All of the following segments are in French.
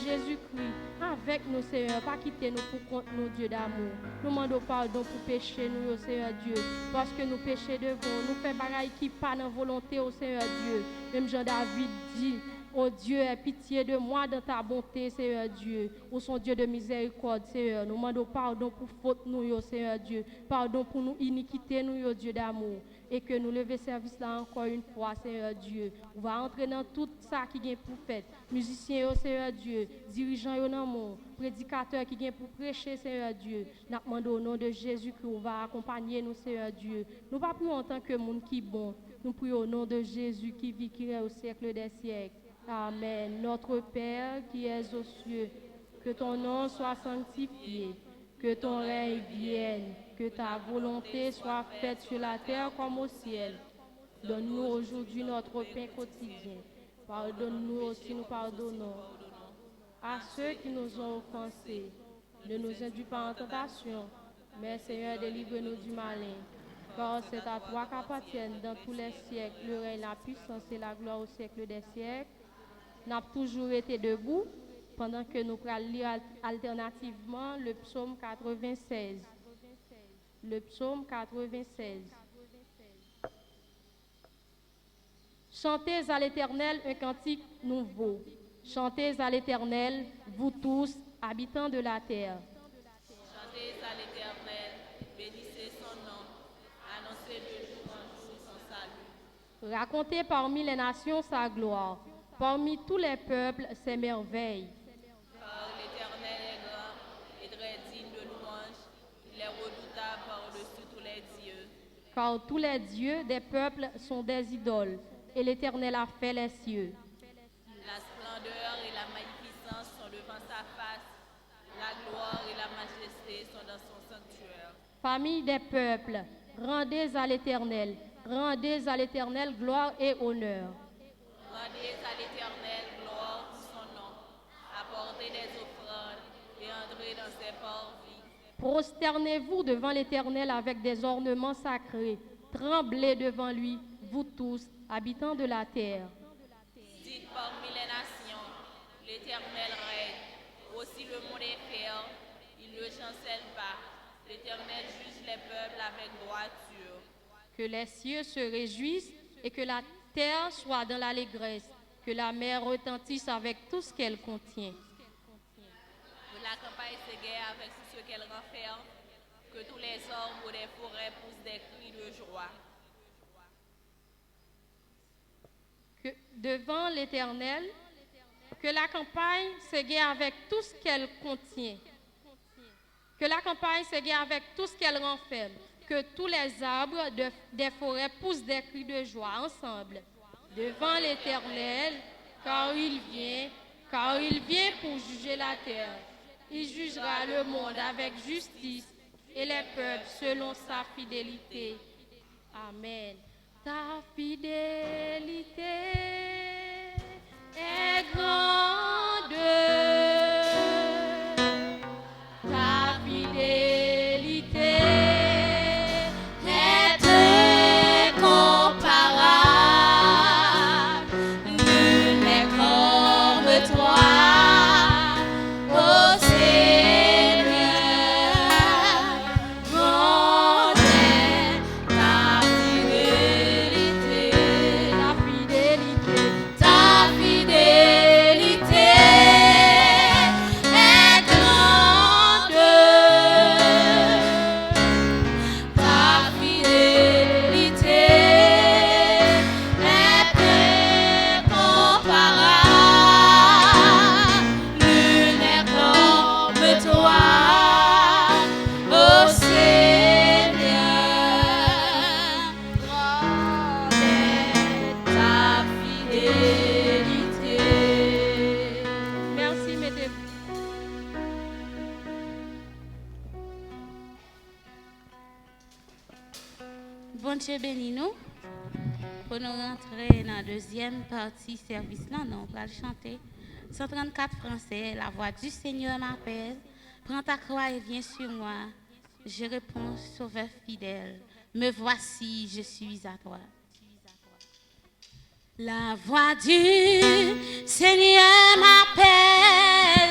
Jésus-Christ, avec nous, Seigneur, pas quitter nous pour contre nous, Dieu d'amour. Nous demandons pardon pour pécher, nous, Seigneur Dieu, parce que nous péchons devant, nous faisons bagaille qui pas dans volonté, au Seigneur Dieu. Même Jean-David dit, oh Dieu, aie pitié de moi dans ta bonté, Seigneur Dieu. Ou son Dieu de miséricorde, Seigneur. Nous demandons pardon pour faute nous, Seigneur Dieu. Pardon pour nous iniquité, nous, Dieu d'amour. Et que nous lever service là encore une fois, Seigneur Dieu. On va entrer dans tout ça qui est pour faire. Musiciens, Seigneur Dieu. Dirigeants, dans le monde. Prédicateurs qui viennent pour prêcher, Seigneur Dieu. Nous demandons au nom de Jésus qu'on va accompagner nous, Seigneur Dieu. Nous ne pas prions en tant que monde qui est bon. Nous prions au nom de Jésus qui vit, qui est au siècle des siècles. Amen. Notre Père qui es aux cieux, que ton nom soit sanctifié, que ton règne vienne, que ta volonté soit faite sur la terre comme au ciel. Donne-nous aujourd'hui notre pain quotidien. Pardonne-nous aussi, nous pardonnons à ceux qui nous ont offensés. Ne nous induis pas en tentation, mais Seigneur, délivre-nous du malin. Car c'est à toi qu'appartiennent dans tous les siècles le règne, la puissance et la gloire au siècle des siècles. Nous avons toujours été debout pendant que nous allons lire alternativement le psaume 96. Le psaume 96. Chantez à l'Éternel un cantique nouveau. Chantez à l'Éternel, vous tous, habitants de la terre. Chantez à l'Éternel, bénissez son nom, annoncez le jour son salut. Racontez parmi les nations sa gloire, parmi tous les peuples ses merveilles. Car l'Éternel est grand et très digne de louange, il est redoutable par-dessus tous les dieux. Car tous les dieux des peuples sont des idoles, et l'Éternel a fait les cieux. La splendeur et la magnificence sont devant sa face, la gloire et la majesté sont dans son sanctuaire. Famille des peuples, rendez à l'Éternel gloire et honneur. Rendez à l'Éternel gloire pour son nom, apportez des offrandes et entrez dans ses parvis. Prosternez-vous devant l'Éternel avec des ornements sacrés. Tremblez devant lui, vous tous, habitants de la terre. Dites parmi les nations, l'Éternel règne. Aussi le monde est fier, il ne chancelle pas. L'Éternel juge les peuples avec droiture. Que les cieux se réjouissent et que la terre soit dans l'allégresse. Que la mer retentisse avec tout ce qu'elle contient. Que la campagne s'égaie avec tout ce qu'elle renferme. Que tous les arbres des forêts poussent des cris de joie. Que devant l'Éternel, que la campagne s'égaie avec tout ce qu'elle contient. Que la campagne s'égaie avec tout ce qu'elle renferme. Que tous les arbres des forêts poussent des cris de joie ensemble. Devant l'Éternel, car il vient pour juger la terre. Il jugera le monde avec justice et les peuples selon sa fidélité. Amen. Ta fidélité est grande. Ta fidélité est incomparable. Nul n'est comme toi, ô Seigneur. Grande est ta fidélité. Ta fidélité est grande. Ta fidélité est incomparable. Nul n'est comme toi, ô Seigneur. Grande est ta fidélité. Merci, mettez-vous. Bon Dieu bénis nous. Pour nous rentrer dans la deuxième partie service là, nous allons chanter 134 français. La voix du Seigneur m'appelle. Prends ta croix et viens sur moi. Je réponds, Sauveur fidèle. Me voici, je suis à toi. La voix du Seigneur m'appelle.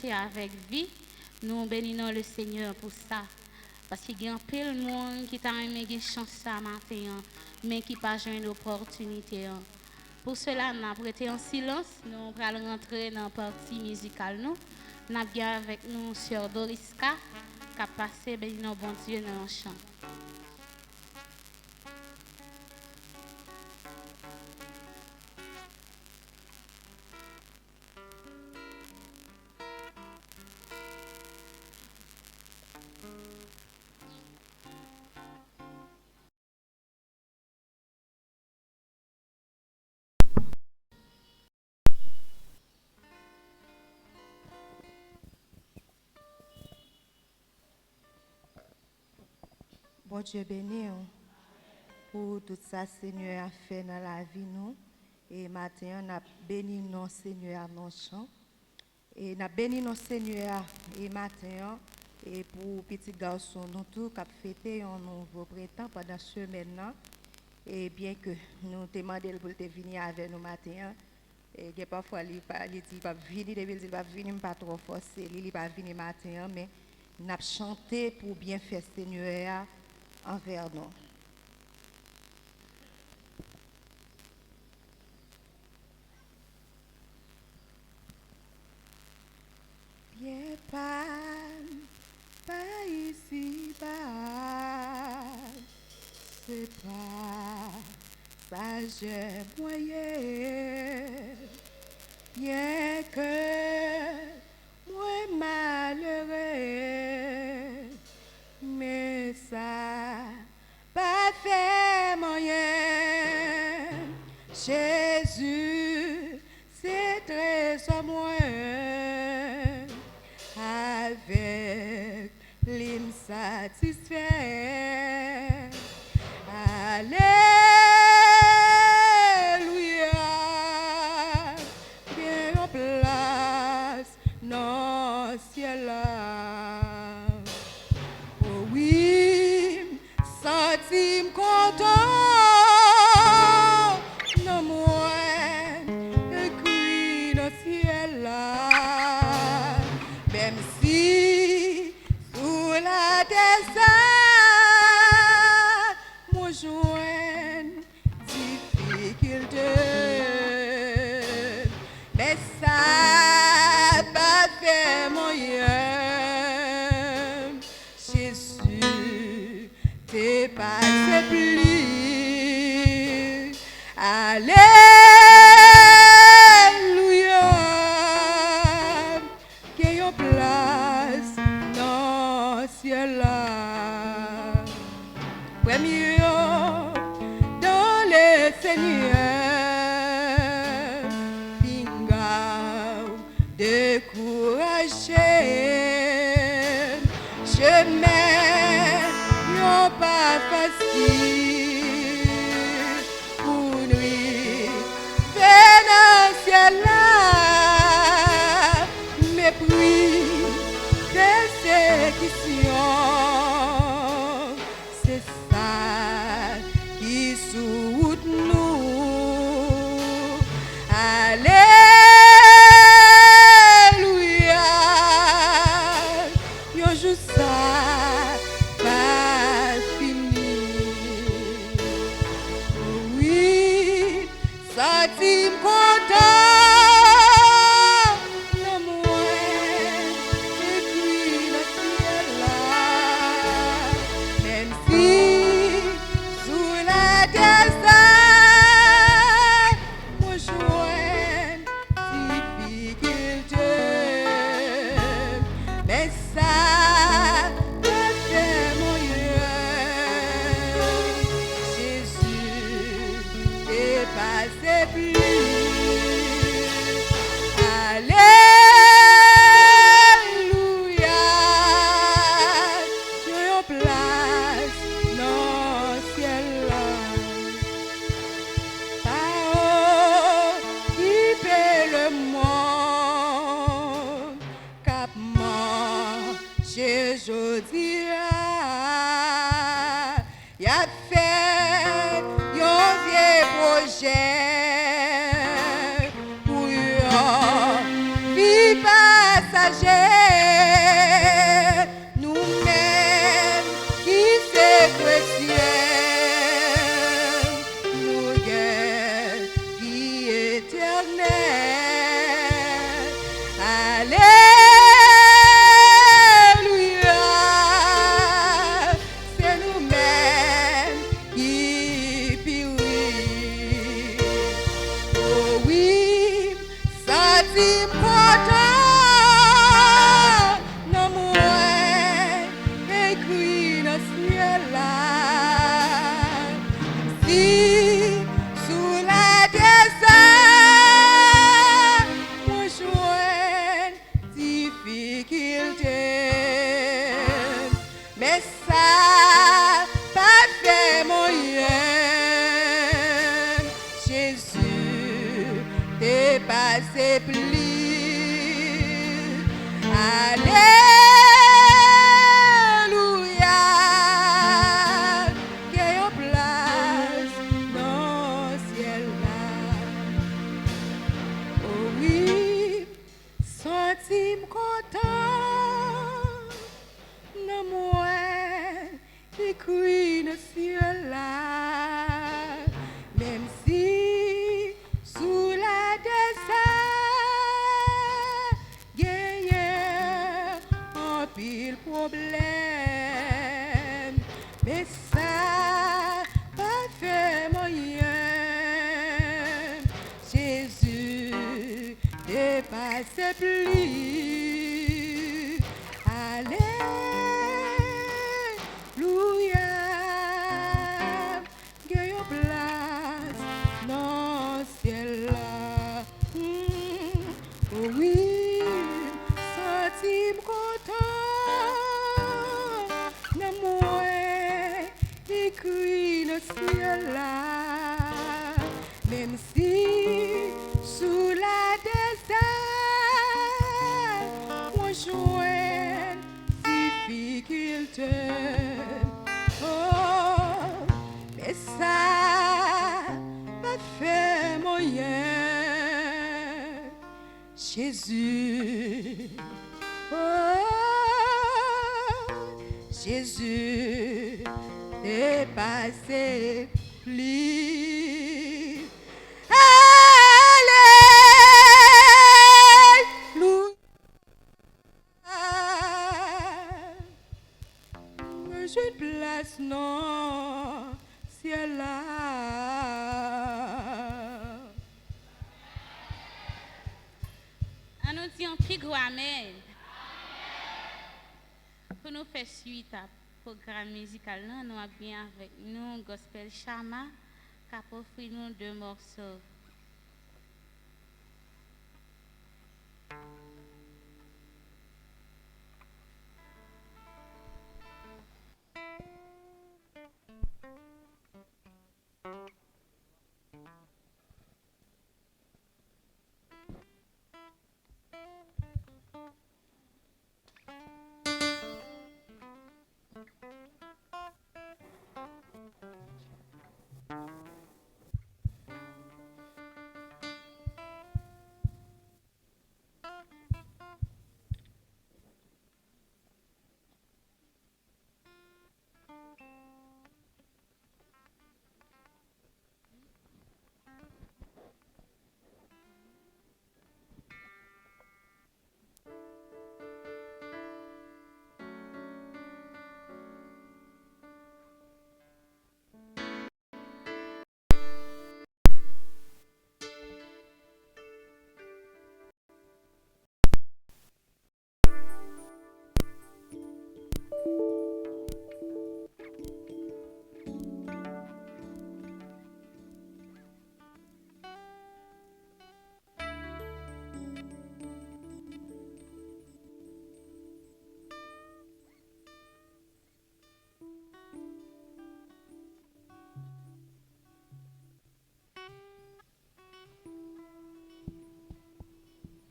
chanter avec vie. Nous bénissons le Seigneur pour ça. Parce qu'il y a un peu de monde qui t'a aimé une chance ça matin, mais qui n'a pas eu d'opportunité. Pour cela, nous avons prêté en silence. Nous allons rentrer dans la partie musicale. Nous avons bien avec nous Sœur Doriska, qui a passé bénissons bon Dieu dans le chant. Bon Dieu béni pour tout ça, Seigneur a fait dans la vie nous. Et maintenant, nous béni non Seigneur à nos chants. Et nous béni non Seigneur et maintenant et pour petit garçon nous tout qui a fêté un nouveau printemps pendant ce semaine. Et bien que nous demandons pour venir avec nous matin, et parfois il dit pas venir, il va venir pas trop forcer, il va venir matin, mais nous avons chanté pour bien faire Seigneur envers nous. Bien pas ici bas, c'est pas j'ai moyen, bien que moi malheureux, mais ça pas fait moyen. Jésus, c'est très sur moi. Avec l'hymne satisfait. Alléluia. Bien en place, non ciel là. Oh oui, senti content. Non moins, écrit dans ciel là. Même si sous la descente, mon joint difficulté, mais ça pas fait moyen. Jésus, t'es pas plus. Alléluia. Qu'il y ait place dans le ciel là. Premier dans le Seigneur, Pinga découragé, chemin non pas facile pour nous, venant ciel là, mépris, persécution, c'est ça qui soute nous. Alléluia. Yo joue ça pas fini. Oui, ça t'im content. Non moins, écrit dans le ciel là. Même si sous la descente, mon joint difficulté, mais ça peut faire moyen. Jésus est passé plus. Alléluia. Sur une place dans le ciel là. Parole qui paie le monde, cap manger aujourd'hui. Y a fait un vieux projet pour une vie passagère. problème, mais ça pas fait moyen. Jésus dépasse plus. Alléluia. Gagne place dans le ciel là. Oh oui, senti content. N'a moi écrit dans le ciel là. Même si sous la désert, on joue difficulté. Oh, mais ça m'a fait moyen. Jésus, oh, Jésus est passé plus. Alléluia. J'ai une place non ciel là. On nous dit un plus gros amen. Pour nous faire suite à programme musical, nous avons bien avec nous Gospel Chama qui a offert nous 2 morceaux.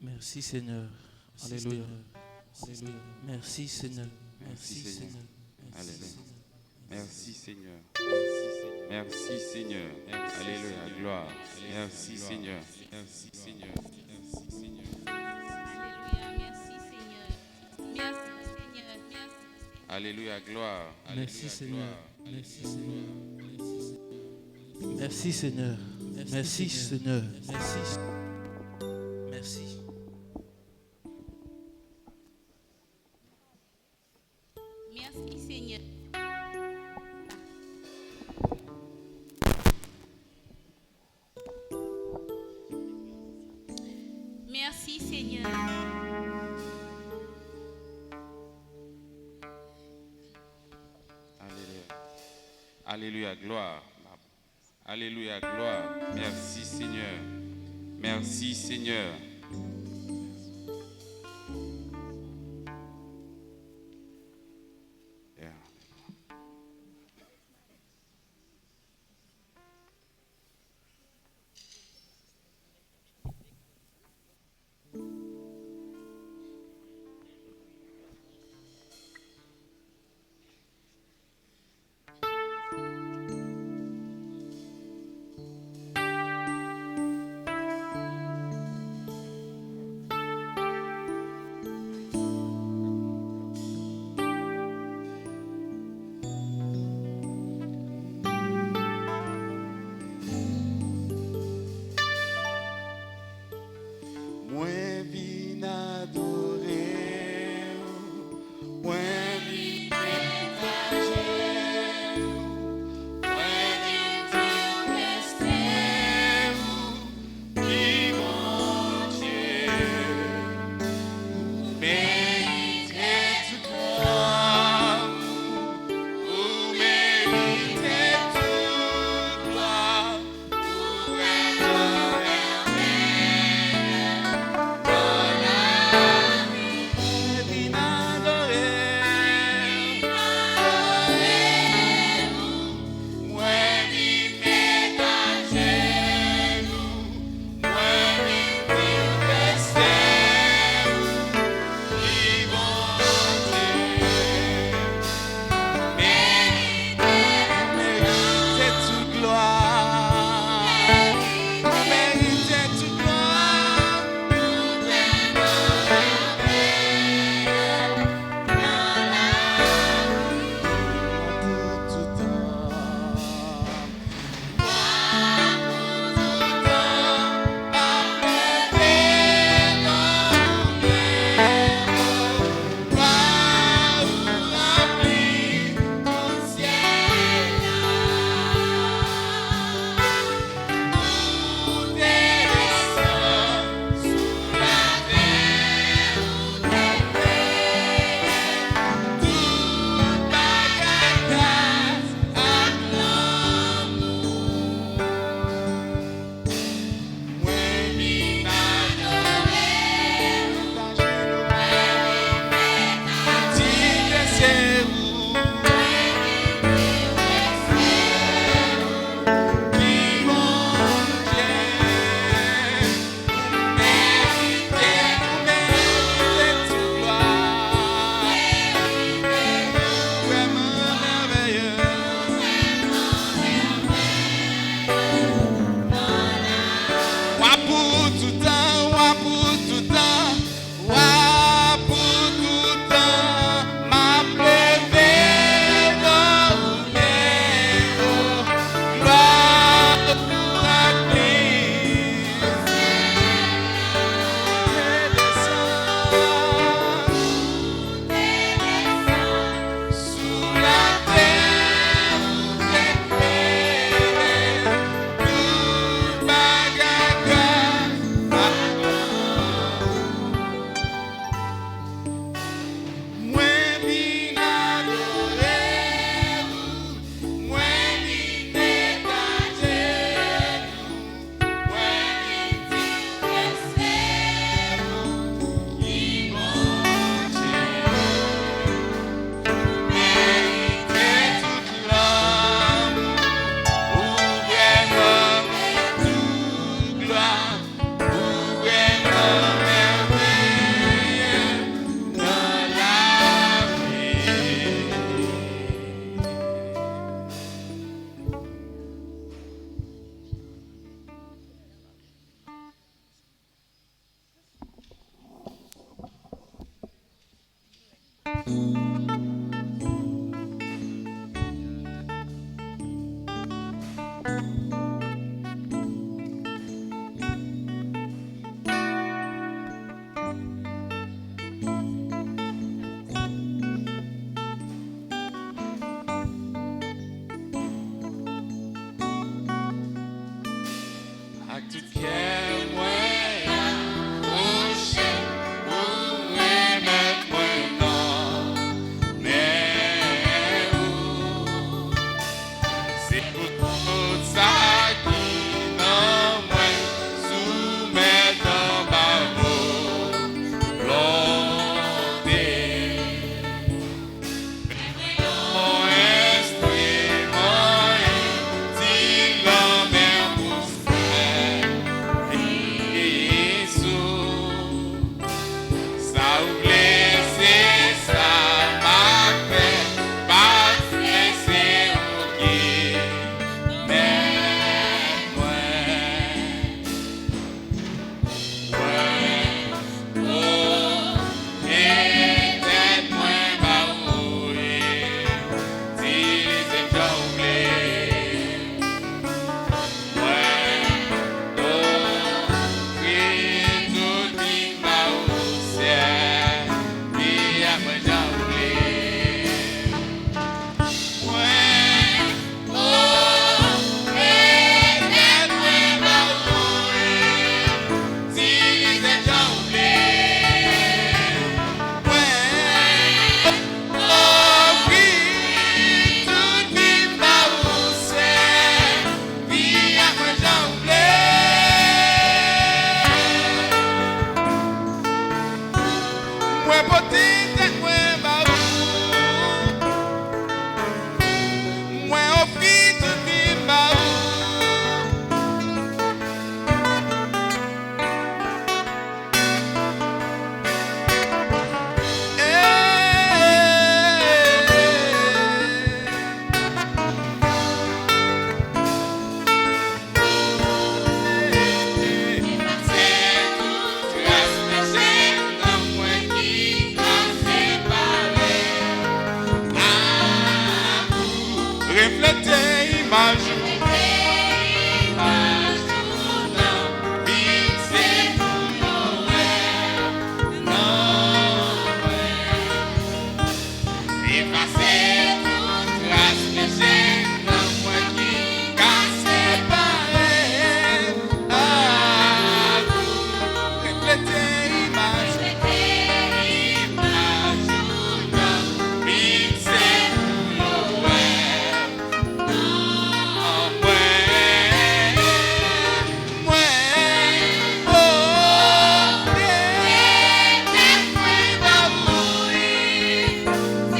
Merci Seigneur. Alléluia. Merci Seigneur. Merci Seigneur. Alléluia. Merci Seigneur. Merci Seigneur. Alléluia. Gloire. Merci Seigneur. Merci Seigneur. Merci Seigneur. Alléluia, merci Seigneur. Merci Seigneur. Merci. Alléluia. Gloire. Merci Seigneur. Merci Seigneur. Merci Seigneur. Merci Seigneur. Merci. Merci. Merci Seigneur. Merci Seigneur. Alléluia. Alléluia. Gloire. Alléluia. Gloire. Merci Seigneur. Merci Seigneur. Yeah.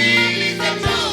Filhos de João.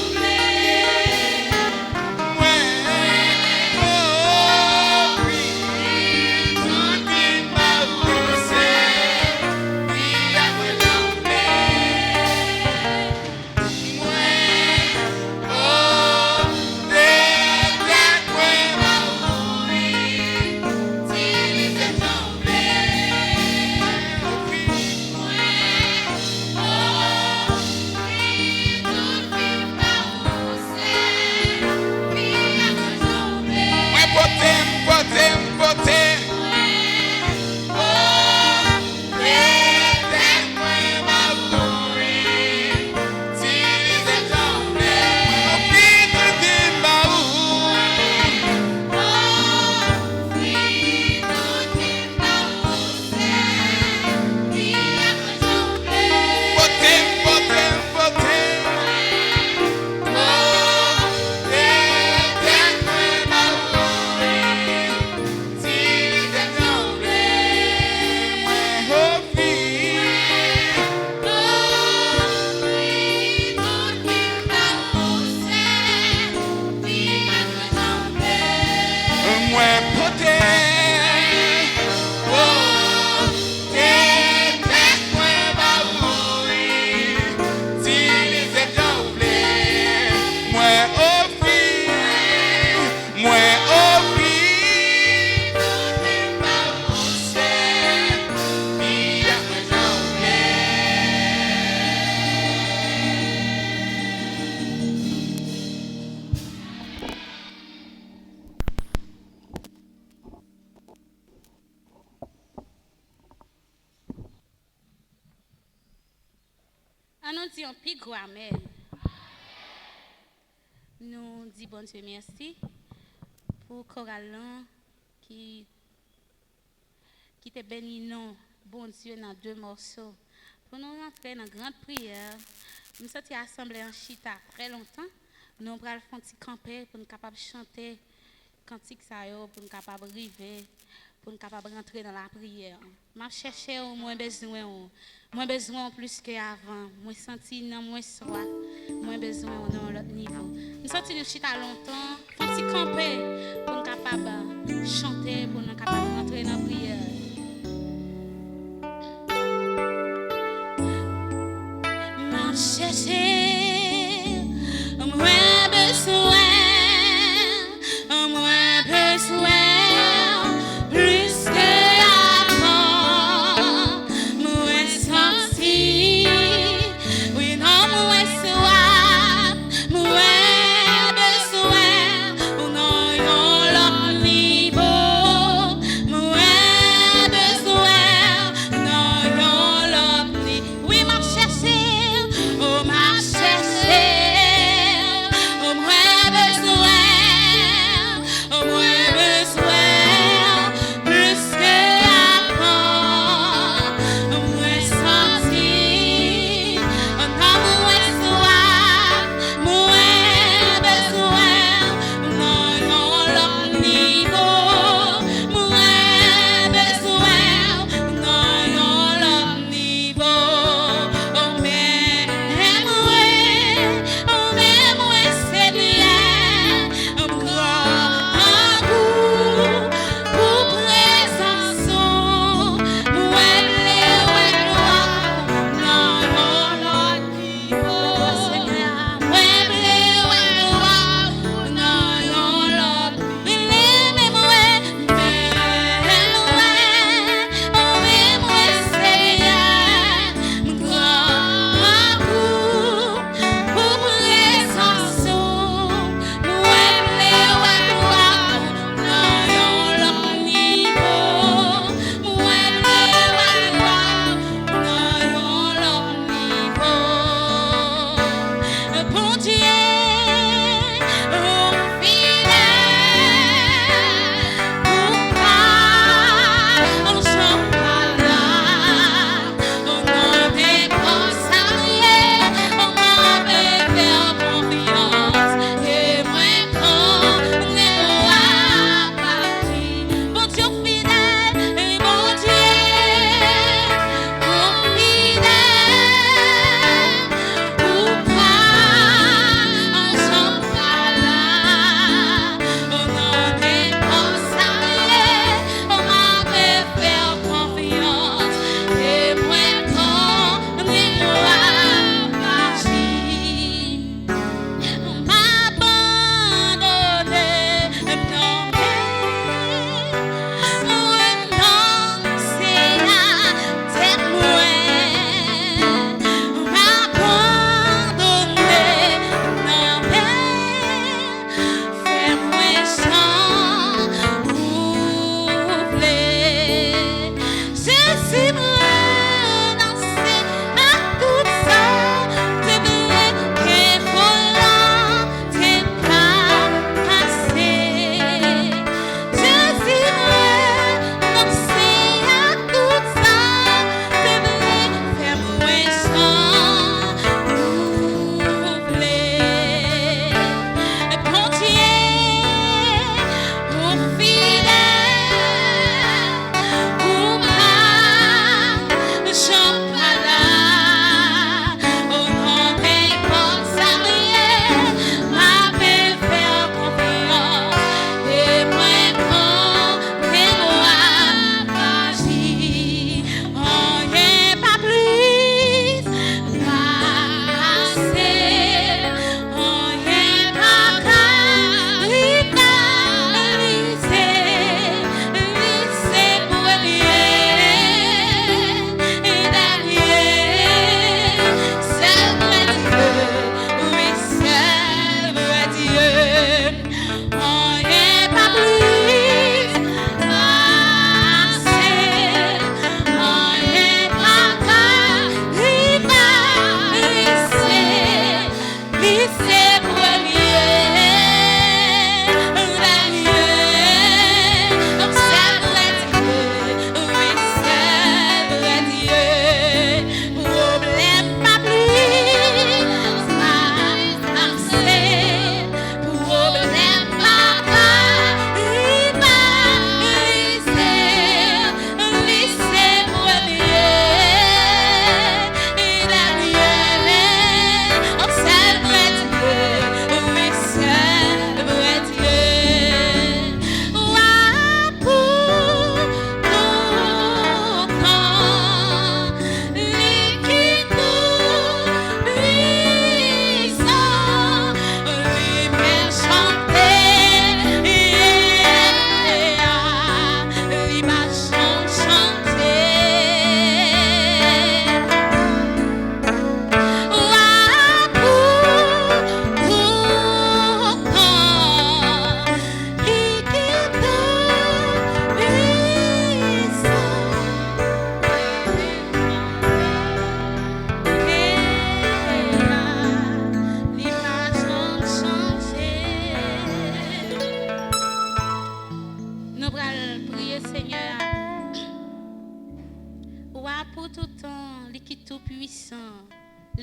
senti un plus gros amen. Nous disons bon Dieu merci pour Coralan qui te bénit non, bon Dieu, dans 2 morceaux. Pour nous rentrer dans la grande prière, nous sommes assemblés en chita très longtemps. Nous allons faire un petit camper pour nous capables de chanter cantique pour nous capables de arriver, pour nous capables de rentrer dans la prière. Je cherche moins besoin plus qu'avant, moins senti non moins soif, moins besoin dans l'autre niveau. Nous sommes nous chita longtemps, un petit camper pour nous capables de chanter, pour nous capables de rentrer dans la prière. Chercher, moins besoin, plus que avant, moins senti, oui non moins soif, moins besoin, non l'autre niveau, moins besoin, non l'autre niveau, oui m'a cherché. Oh, ma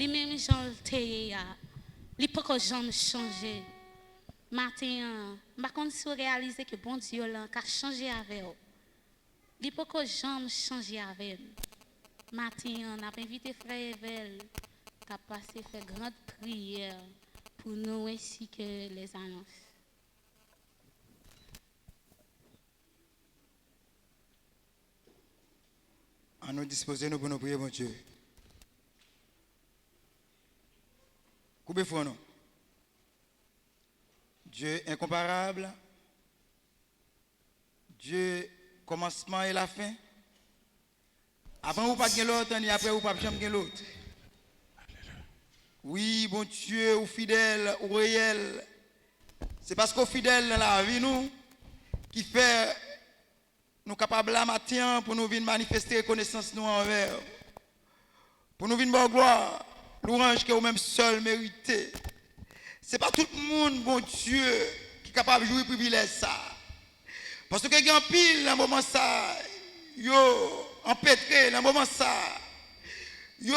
lui-même chanté, il peut que jamais changer. Matin, par contre, si vous réalisez que bon Dieu là, a changé avec vous, il peut que jamais changer avec vous. Matin, on a invité frère Evel à passer faire grande prière pour nous ainsi que les annonces. À nous disposer nous pour nous prier, mon Dieu. Coupez-vous, non? Dieu incomparable, Dieu commencement et la fin. Avant ou pas de l'autre, ni après ou pas de l'autre. Oui, bon Dieu, ou fidèle, ou réel. C'est parce qu'au fidèle dans la vie, nous, qui fait nous capables la matin pour nous venir manifester reconnaissance nous envers. Pour nous venir voir gloire, l'orange que vous-même seul méritez. Ce n'est pas tout le monde, bon Dieu, qui est capable de jouer privilège ça. Parce que il y a un pile dans le moment ça, yo, empêtré dans le moment ça, yo,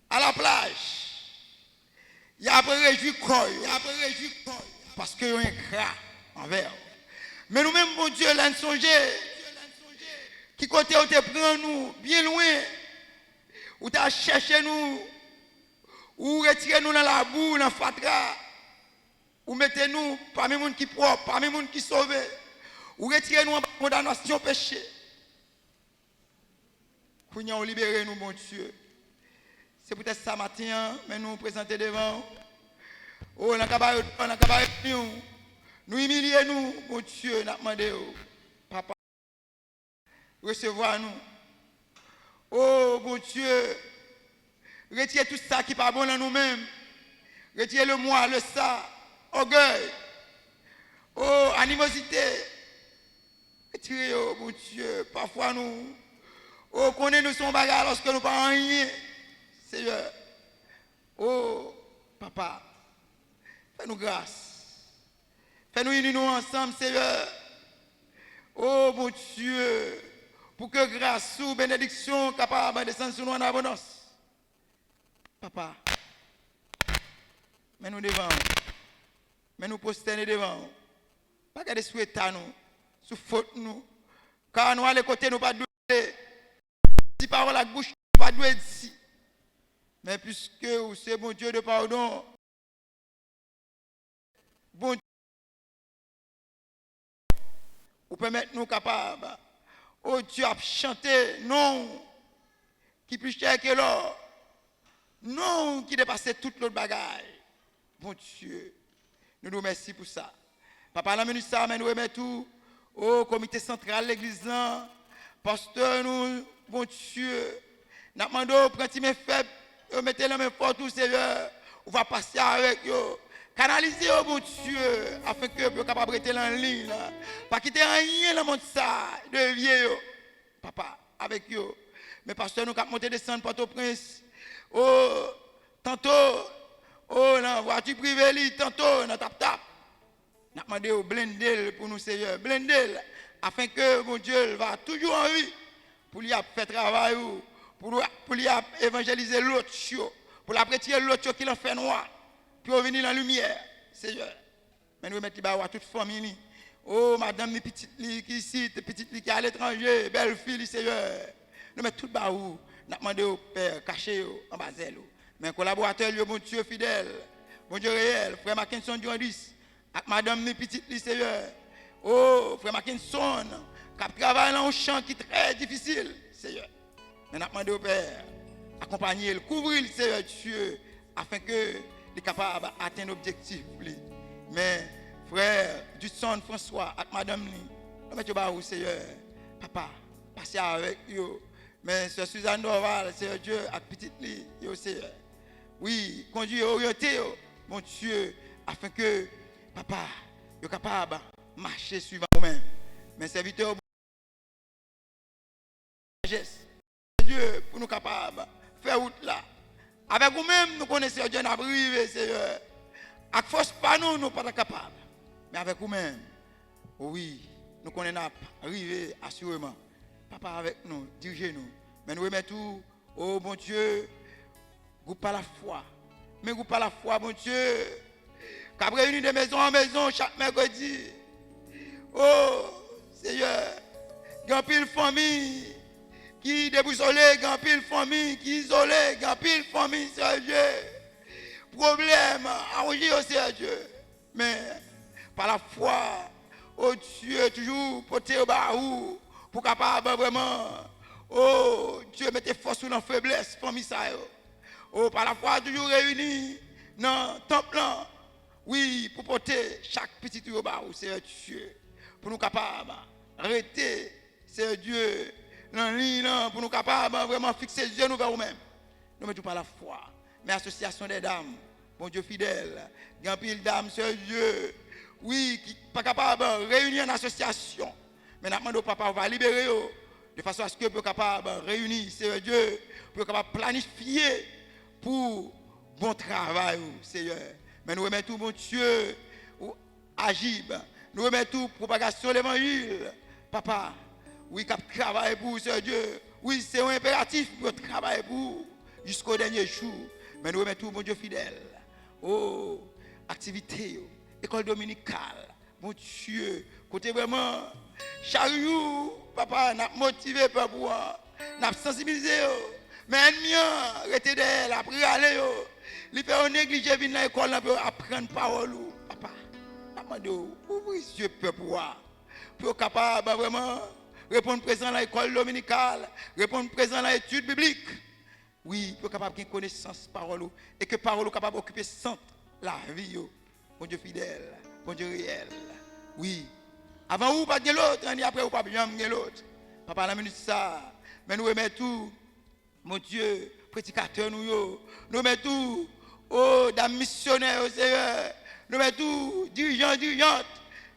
à la plage, il y a après réjoui quoi, parce que y a un gras envers. Mais nous-mêmes, bon Dieu, là, nous songeons, qui côté où te prend nous, bien loin, où tu as cherché nous, ou retirez-nous dans la boue, dans la fatra, ou mettez-nous parmi les gens qui propres, parmi les gens qui sauvent, ou retirez-nous en condamnation péché. Pour nous libérer, nous, bon Dieu. C'est peut-être ça matin, mais nous présenter devant. Oh, on a cabaret, nous humilier nous, bon Dieu, nous demandé, papa, recevoir nous. Oh, bon Dieu, retirez tout ça qui n'est pas bon dans nous-mêmes. Retirez le moi, le ça, orgueil, oh, animosité. Retirez, oh, bon Dieu, parfois nous, oh, connaissons nous son bagage lorsque nous ne parlons rien. Seigneur, oh, papa, fais-nous grâce. Fais-nous unir nous ensemble, Seigneur. Oh, mon Dieu, pour que grâce ou bénédiction capable de descendre sur nous en abondance. Papa, mais nous devant, mais nous posterner devant. Pas garder sous état nous, sous faute nous. Car nous à les côtés, nous pas douter. Si parole à bouche, nous pas douter ici. Mais puisque c'est bon Dieu de pardon, bon Dieu, vous permettez nous capables, oh Dieu, à chanter non, qui plus cher que l'or, non, qui dépasse toute l'autre bagaille. Bon Dieu, nous nous remercions pour ça. Papa, la minute ça, mais nous remettons tout au comité central de l'église, pasteur, nous, bon Dieu, nous demandons, prenez mes faibles, mettez les mains fortes, Seigneur, on va passer avec eux. Canaliser au bon Dieu afin que vous capable de rester en ligne. Pas quitter rien dans le monde ça, de vieux. Papa, avec eux. Mais pasteur, nous avons monté descendre Port-au-Prince. Oh, tantôt, oh, dans la voiture privée, tantôt, dans tap-tap. Nous avons demandé au blender pour nous, Seigneur. Blender afin que mon Dieu va toujours en vie pour lui faire travail, pour lui évangéliser l'autre, pour lui retirer l'autre qui l'en fait noir. Pour venir dans la lumière, Seigneur. Mais nous mettons à toute famille. Oh, madame, mes petites qui ici, petites qui à l'étranger, belle fille, Seigneur. Nous mettons tout bas où. Nous demandons au Père, caché en bas d'elle. Mais collaborateur, bon Dieu fidèle, bon Dieu réel, frère Mackinson Duandis, avec madame, mes petites, Seigneur. Oh, frère Mackinson, qui travaille dans un champ qui est très difficile, Seigneur. Mais nous demandons au Père, accompagner, couvrir le Seigneur Dieu, afin que est capable d'atteindre l'objectif. Mais frère Dudson François avec madame nous mettons bas où Seigneur papa passez avec eux. Mais sœur Suzanne Dorval, Seigneur Dieu avec petite li yo Seigneur. Oui, conduire orienter mon Dieu afin que papa est capable de marcher suivant vous-même. Mais serviteur Dieu pour nous capables de faire route là. Avec vous-même, nous connaissons Dieu, nous avons arrivé, Seigneur. Avec force, pas nous, nous ne sommes pas capables. Mais avec vous-même, oui, nous connaissons arrivé assurément. Papa avec nous, dirigez-nous. Mais nous remettons tout, oh bon Dieu, groupe par la foi. Mais groupe par la foi, mon Dieu. Qui a réuni de maison en maison chaque mercredi. Oh, Seigneur. Il y a pile famille qui déboussolée, il y a pile famille qui isolée, il y a pile famille, Seigneur Dieu. Problème, arrangé au Seigneur Dieu. Mais par la foi, oh Dieu, toujours porté au barou pour capable vraiment, oh Dieu, mettez force sur la faiblesse, famille ça. Oh, par la foi, toujours réunis dans le temple. Oui, pour porter chaque petit au barou, Seigneur Dieu. Pour nous capables d'arrêter, Seigneur Dieu, dans ligne, pour nous capables vraiment fixer les yeux vers nous-mêmes. Nous mettons par la foi. Mais association des dames, mon Dieu fidèle, il y a un pile d'âmes, Seigneur Dieu, oui, qui n'est pas capable de réunir une association. Mais nous demandons papa, on va libérer de façon à ce que nous soyons capables de réunir, Seigneur Dieu, pour capable de planifier pour bon travail, Seigneur. Mais nous remettons tout, mon Dieu, Agib, nous remettons tout, propagation de l'évangile. Papa, oui, cap travail pour Seigneur Dieu. Oui, c'est un impératif pour travailler pour jusqu'au dernier jour. Mais nous remettons tout, mon Dieu fidèle. Oh, activité, école dominicale, mon Dieu, côté vraiment, chaque jour, papa, n'a motivé pour pouvoir, n'a sensibilisé, mais ennemi, arrêtez d'elle, après aller, il fait négliger venir à l'école pour apprendre parole, papa, n'a demandé, ouvrir les yeux pour pouvoir, pour capable vraiment répondre présent à l'école dominicale, répondre présent à l'étude biblique. Oui, pour capable de connaissance parole et que parole capable d'occuper centre la vie, mon Dieu fidèle, mon Dieu réel. Oui. Avant ou pas de l'autre, et après ou pas bien de l'autre. Papa la minute ça, mais nous remettons tout, mon Dieu, prédicateur nous mettons tout, oh, dames missionnaires au Seigneur, nous mettons tout, dirigeants, dirigeantes,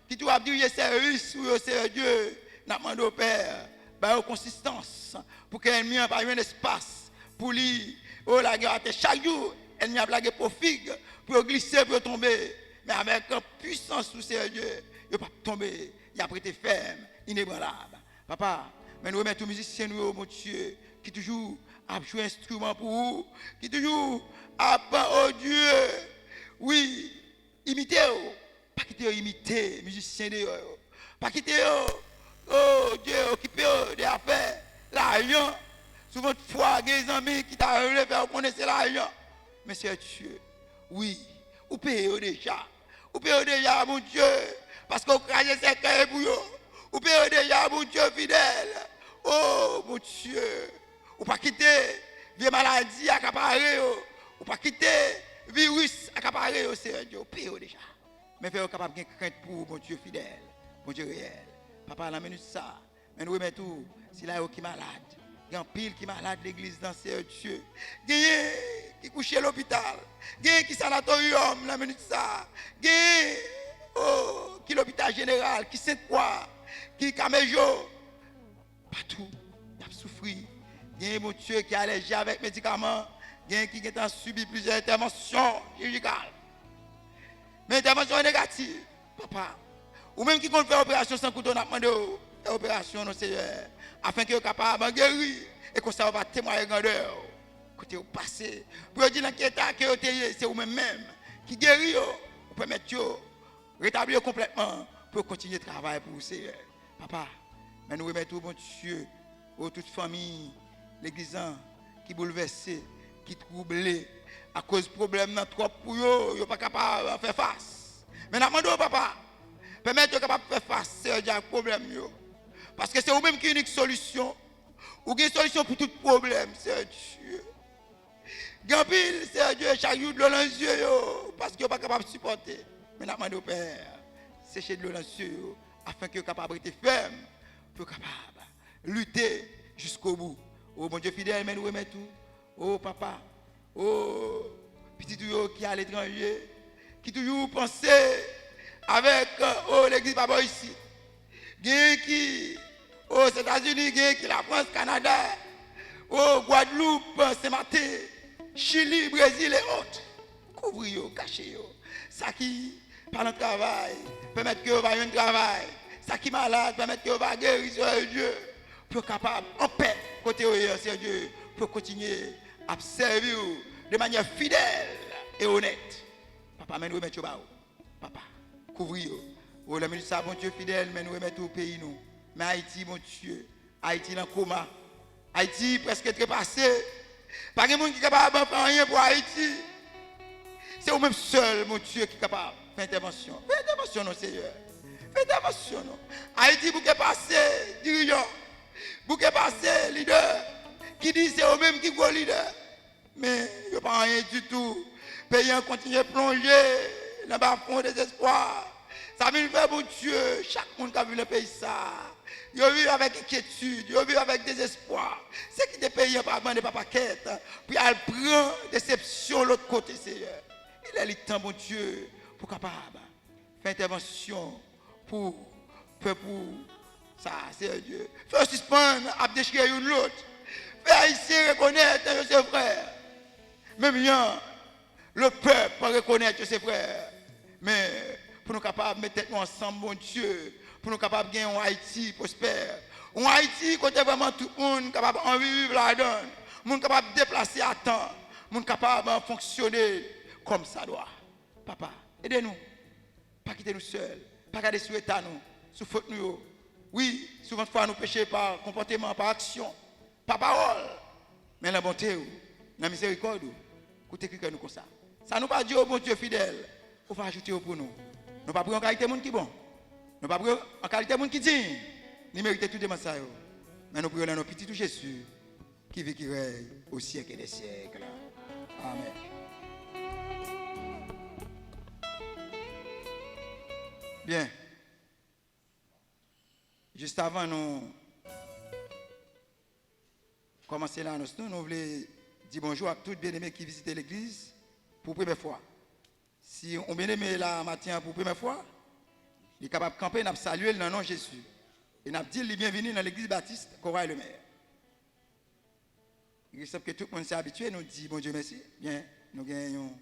qui doivent diriger service au Seigneur Dieu, nous demandons au Père, bah, consistance, pour qu'elle n'ait pas un espace. Pour lui, oh la guerre, chaque jour, elle n'y a blagué pour figue, pour glisser, pour tomber. Mais avec une puissance sous ses yeux, il ne va pas tomber. Il a prêté ferme, inébranlable. Papa, mais nous remettons tous les musiciens, mon Dieu, qui toujours a joué un instrument pour vous, qui toujours a oh Dieu, oui, imiter, pas quitter imiter, musiciens de pas quitter, oh Dieu, occuper des affaires, l'argent. Souvent, fois, des amis qui t'ont relevé, vous connaissez l'argent. Mais c'est Dieu. Oui, vous payez déjà. Vous payez déjà, mon Dieu. Parce que vous crachez ces cœurs pour vous. Vous payez déjà, mon Dieu fidèle. Oh, mon Dieu. Vous ne pas quitter les maladies accaparées. Vous ne pas quitter le virus accaparé. C'est Dieu. Vous payez déjà. Mais vous êtes capable de craindre pour vous, mon Dieu fidèle. Mon Dieu réel. Papa, la minute ça. Mais nous remettons tout. Si là, qui est malade. Il y a un pile qui est malade l'église dans ce Dieu. Il y a qui couche à l'hôpital. Il y a qui sanatorium, la minute ça. Il y a qui l'hôpital général, qui Sainte-Croix, qui Caméjo. Partout, il a souffert. Il y a mon Dieu qui est allergique avec médicaments. Il y a qui a subi plusieurs interventions chirurgicales. Mais intervention négative, papa. Ou même qui compte faire opération sans couteau, on a demandé opération, non Seigneur. Afin que vous soyez capable de guérir et que ça va témoigner grandeur. Côté au passé. Pour dire que c'est vous-même qui guérit, vous permettez de rétablir complètement pour continuer de travailler pour vous, Seigneur. Papa, mais nous remettons, mon Dieu, toute famille, l'église qui est bouleversée, qui est troublée, à cause de problèmes trop pour eux, ils ne sont pas capables de faire face. Mais nous demandons, papa, permettez de faire face, Seigneur, à problème. Parce que c'est vous-même qui avez une solution. Ou une solution pour tout problème, c'est Dieu. Gampil, c'est Dieu, chaque jour de l'eau dans les yeux, parce que vous n'êtes pas capable de supporter. Mais nous demandons au Père, séchez de l'eau dans les yeux, afin que vous soyez capable de rester ferme, pour capable de lutter jusqu'au bout. Oh mon Dieu fidèle, mais nous remettons tout. Oh papa, oh petit tuyau qui est à l'étranger, qui toujours pense avec l'église papa ici. Qui aux États-Unis, qui la France, Canada, au Guadeloupe, Saint-Martin, Chili, Brésil et autres. Couvrez-vous, cachez-vous. Ça qui par le travail, permettre que vous ayez un travail. Ça qui est malade, permettre que vous ayez guérir sur Dieu. Pour capable, en paix, côté Dieu, pour continuer à servir de manière fidèle et honnête. Papa, mais nous remettons papa, couvrir. Oh, la ministre, ça, bon Dieu fidèle, mais nous remettons au pays, nous. Mais Haïti, mon Dieu, Haïti dans le coma. Haïti presque trépassé. Pas de monde qui est capable de faire rien pour Haïti. C'est vous-même seul, mon Dieu, qui est capable de faire intervention. Fais intervention, non, Seigneur. Fais intervention, non. Haïti, vous qui passé, dirigeant. Vous qui passé, leader. Qui dit c'est vous-même qui est leader. Mais il n'y a pas rien du tout. Le pays continue à plonger dans le fond des espoirs. Ça veut faire, mon Dieu, chaque monde qui a vu le pays, ça. Ils vivent avec inquiétude, ils vivent avec désespoir. C'est qui des pays pas de pas paquette. Puis elle prend déception de l'autre côté, Seigneur. Il est le temps, mon Dieu, pour capable faire intervention pour ça, c'est Dieu. Faire suspendre, à déchirer une l'autre. Faire ici reconnaître ses frères. Même bien, le peuple peut reconnaître ses frères. Mais pour nous capables de mettre nous ensemble, mon Dieu, pour nous capables de gagner un Haïti prospère. Un Haïti côté vraiment tout le monde capable de vivre la donne. Monde capable de déplacer à temps. Monde capable de fonctionner comme ça doit. Papa, aidez-nous. Pas quitter nous seuls. Pas garder sous état nous. Sous faute nous. Oui, souvent fois nous pécher par comportement, par action, par parole. Mais la bonté, la miséricorde, écoutez que nous comme ça. Ça nous pas dit au bon Dieu fidèle. On va ajouter pour nous. Nous pas pris en qualité de monde qui bon. Nous pas pris en qualité de monde qui digne. Ni mériter tout de ça. Mais nous prions dans nos petits tout Jésus qui vit qui règne au siècle des siècles. Amen. Bien. Juste avant nous commencer l'annonce, nous voulons dire bonjour à tous les bien-aimés qui visitent l'église pour la première fois. Si on bien-aimé la matin pour la première fois, il est capable de camper et de saluer le nom de Jésus. Et nous dit bienvenue dans l'église baptiste Corail le maire. Il semble que tout le monde s'est habitué, nous dit bon Dieu merci. Bien, nous avons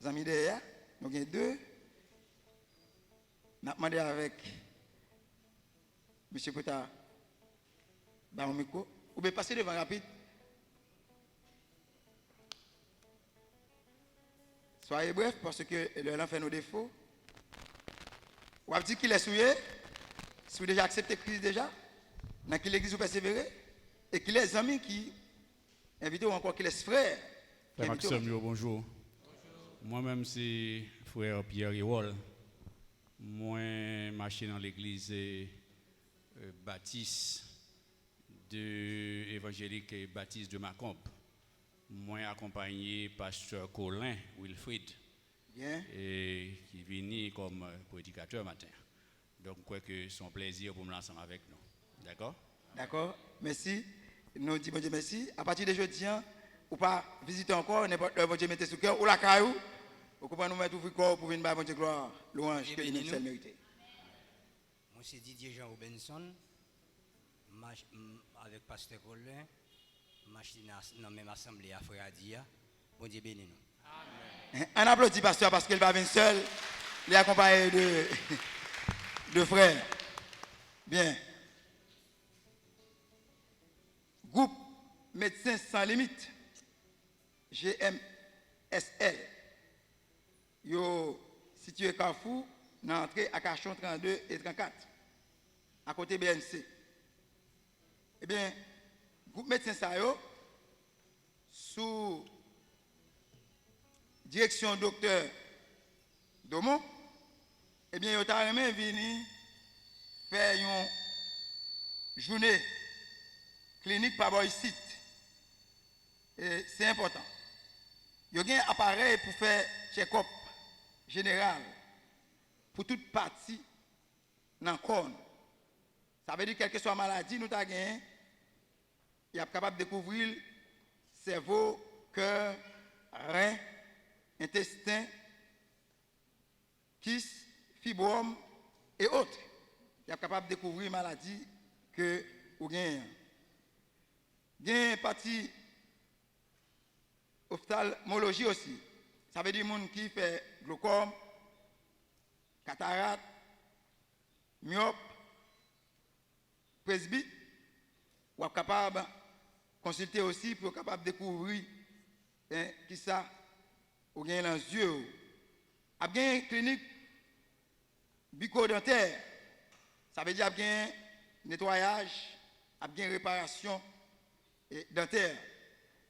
des amis derrière, nous avons deux. Nous avons demandé avec M. Kota, dans le micro, ou bien passer devant rapide. Soyez bref parce que l'heure fait nos défauts. Ou avez dit qu'il est souillé, si vous déjà accepté Christ déjà, dans quelle église vous persévérez, et qu'il est amis qui invitent ou encore qu'il est frère. Maxime, bonjour. Moi-même, c'est frère Pierre Riwol. Moi, marché dans l'église baptiste de évangélique et baptiste de Macomb. Moi, accompagné pasteur Colin Wilfrid, et qui vient comme prédicateur matin. Donc, je crois que c'est un plaisir pour me lancer avec nous. D'accord? D'accord, merci. Nous disons bon Dieu merci. À partir de jeudi, ou pas visiter encore, n'importe où, bon Dieu mettez sous cœur, ou la caillou, ou comment nous mettre ouvrir corps pour venir par bon Dieu gloire, louange que nous sommes mérités. Moi, c'est Didier Jean Robinson, avec pasteur Colin, dans la même assemblée à Frère Adia. Bon Dieu béni nous. Un applaudit pasteur parce qu'il va venir seul, il est accompagné de frères. Bien. Groupe Médecins sans limite, GMSL, yo situé Carrefour, dans l'entrée à Cachon 32 et 34, à côté BNC. Eh bien, groupe Médecins ça yo, sous direction docteur Domo, eh bien, yo ta remen vini faire une journée clinique par site. Et c'est important. Il y a un appareil pour faire check-up général pour toute partie dans le corps. Ça veut dire quelle que soit la maladie, nous avons gagné. Il est capable de découvrir cerveau, cœur, rein, intestin, kyste, fibrome et autres. Il est capable de découvrir la maladie que vous gagnez. Il y a une partie ophtalmologie aussi. Ça veut dire que les gens qui font glaucome, cataracte, myope, presbyte, ou capable de consulter aussi pour être capable de découvrir qui ça ou gain dans les yeux a bien clinique bucco-dentaire ça veut dire a bien nettoyage a bien réparation dentaire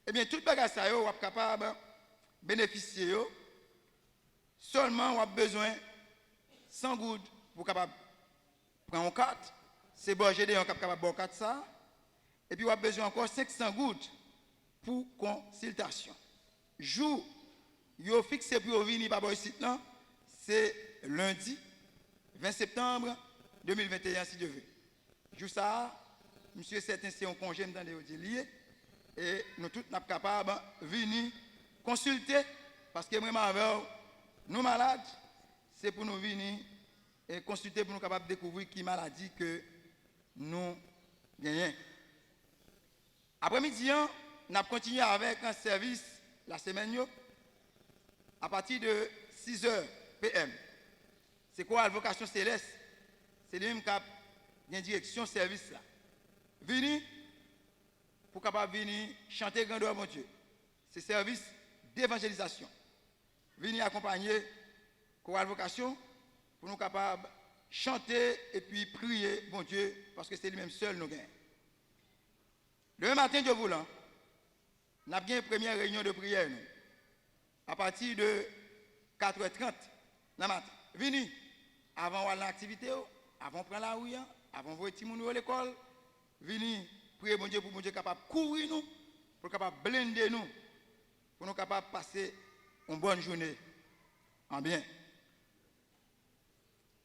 et bien tout bagage ça yo capable bénéficier yo seulement on a besoin 100 gouttes pour capable prendre un 4 c'est bon j'ai on capable bon 4 ça et puis on a besoin encore 500 gouttes pour consultation jour yo fixé pour venir par ici là c'est lundi 20 septembre 2021 si Dieu veut jour ça monsieur certain c'est un congé dans les liés et nous tous sommes capables de venir consulter parce que vraiment avec nous malades c'est pour nous venir et consulter pour nous capables de découvrir qui maladie que nous gagnons. Après-midi, nous avons continué avec un service la semaine à partir de 6h PM. C'est quoi la vocation céleste? C'est lui-même qui a une direction service là. Venez pour capable venir chanter grandeur mon Dieu. C'est service d'évangélisation. Venez accompagner chorale vocation pour nous capables chanter et puis prier mon Dieu parce que c'est lui-même seul nous gagne. Le matin Dieu voulant, nous avons une première réunion de prière nous, à partir de 4h30 dans matin. Venez avant l'activité, avant prendre la rue, avant voir les gens à l'école, venez prier mon Dieu pour mon Dieu capable de courir nous, pour capable de blender nous, pour nous capable de passer une bonne journée en bien.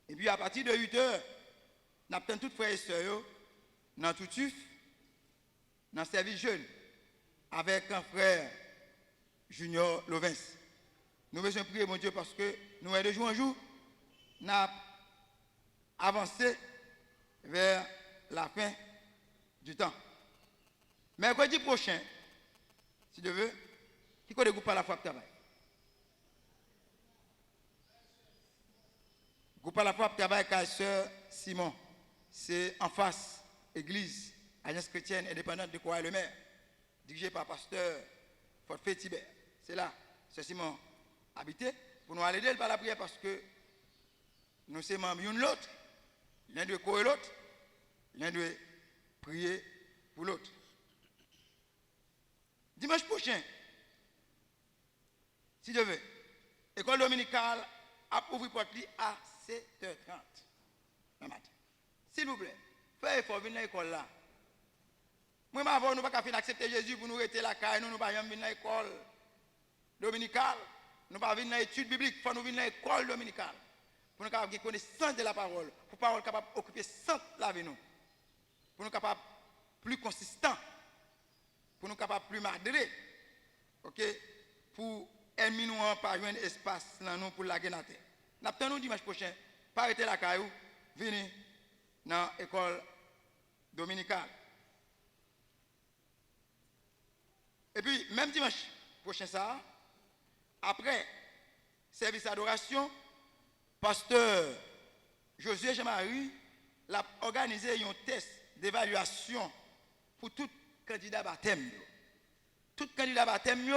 Et puis à partir de 8h, nous avons tous frères et sœurs dans tout tuf, dans le service jeune, avec un frère Junior Lovens. Nous voulons prier mon Dieu parce que nous, de jour en jour, nous avons avancé vers la fin du temps. Mercredi prochain, si Dieu veut, qui connaît le groupe à la fois de travail? Groupe à la fois de travail avec sœur Simon. C'est en face, église, alliance chrétienne indépendante de Courray-le-Maire, dirigée par pasteur Forfait Tibet. C'est là, sœur Simon habité, pour nous aider par la prière parce que nous sommes membres l'un de l'autre, l'un doit courir l'autre, l'un doit prier pour l'autre. Dimanche prochain, si Dieu veut, l'école dominicale a ouvert porte à 7h30 le matin. S'il vous plaît, faites effort, venez à l'école là. Moi, avant, nous ne pouvons pas accepter Jésus pour nous rester la caille, nous ne pouvons pas venir à l'école dominicale, nous ne pouvons pas venir à l'étude biblique, il faut nous venir à l'école dominicale. Pour nous avoir connaissance de la parole, pour la parole capable d'occuper centre la vie nous. Pour nous capables plus consistants, pour nous capables plus madrés, ok, pour ennemi nous pas joindre espace dans nous pour la terre. Nous attendons dimanche prochain, pas arrêter la caillou, venir dans l'école dominicale. Et puis, même dimanche prochain, ça, après service d'adoration, pasteur Josué Jean-Marie a organisé un test d'évaluation pour tout candidat baptême. Tout candidat baptême,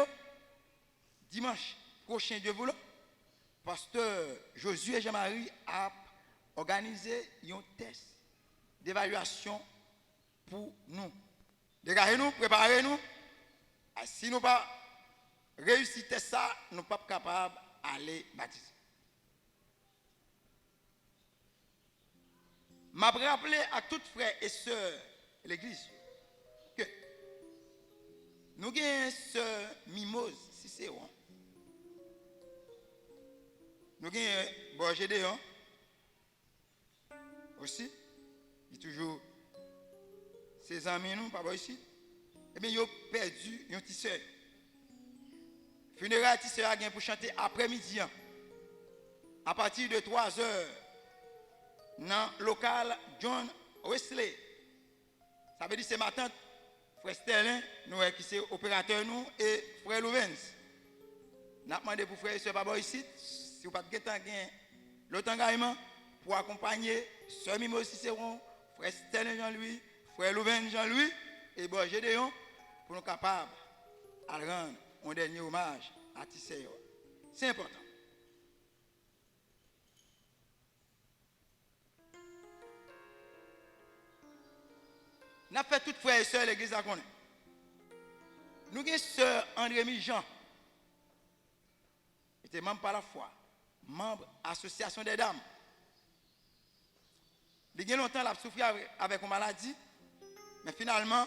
dimanche prochain, Dieu voulant, pasteur Josué Jean-Marie a organisé un test d'évaluation pour nous. Dégagez-nous, préparez-nous. Si nous pas réussi ça, nous ne sommes pas capables d'aller baptiser. Je vais rappeler à tous frères et sœurs de l'église que nous avons une sœur Mimose Cicéron. Nous avons un bon Gédéon aussi. Il est toujours ses amis, nous, pas ici. Eh bien, ils ont perdu un petit sœur. Funérailles petit sœur pour chanter après-midi. À partir de 3h, dans le local John Wesley. Ça veut dire que c'est ma tante, frère Sterling, nous qui c'est opérateur nous, et frère Louvens. Nous avons demandé pour frère et sœur Papa ici, si vous n'avez pas l'autre engagement, pour accompagner sœur Mimo Cicéron, frère Sterling Jean-Louis, frère Louvens Jean-Louis, et bon Gédéon, pour nous capables de rendre un dernier hommage à Tisséo. C'est important. Nous avons fait toutes frères et sœurs l'église à connaître. Nous avons sœur André Jean. Il était membre par la foi, membre association des dames. Il y a longtemps, il a souffert avec une maladie, mais finalement,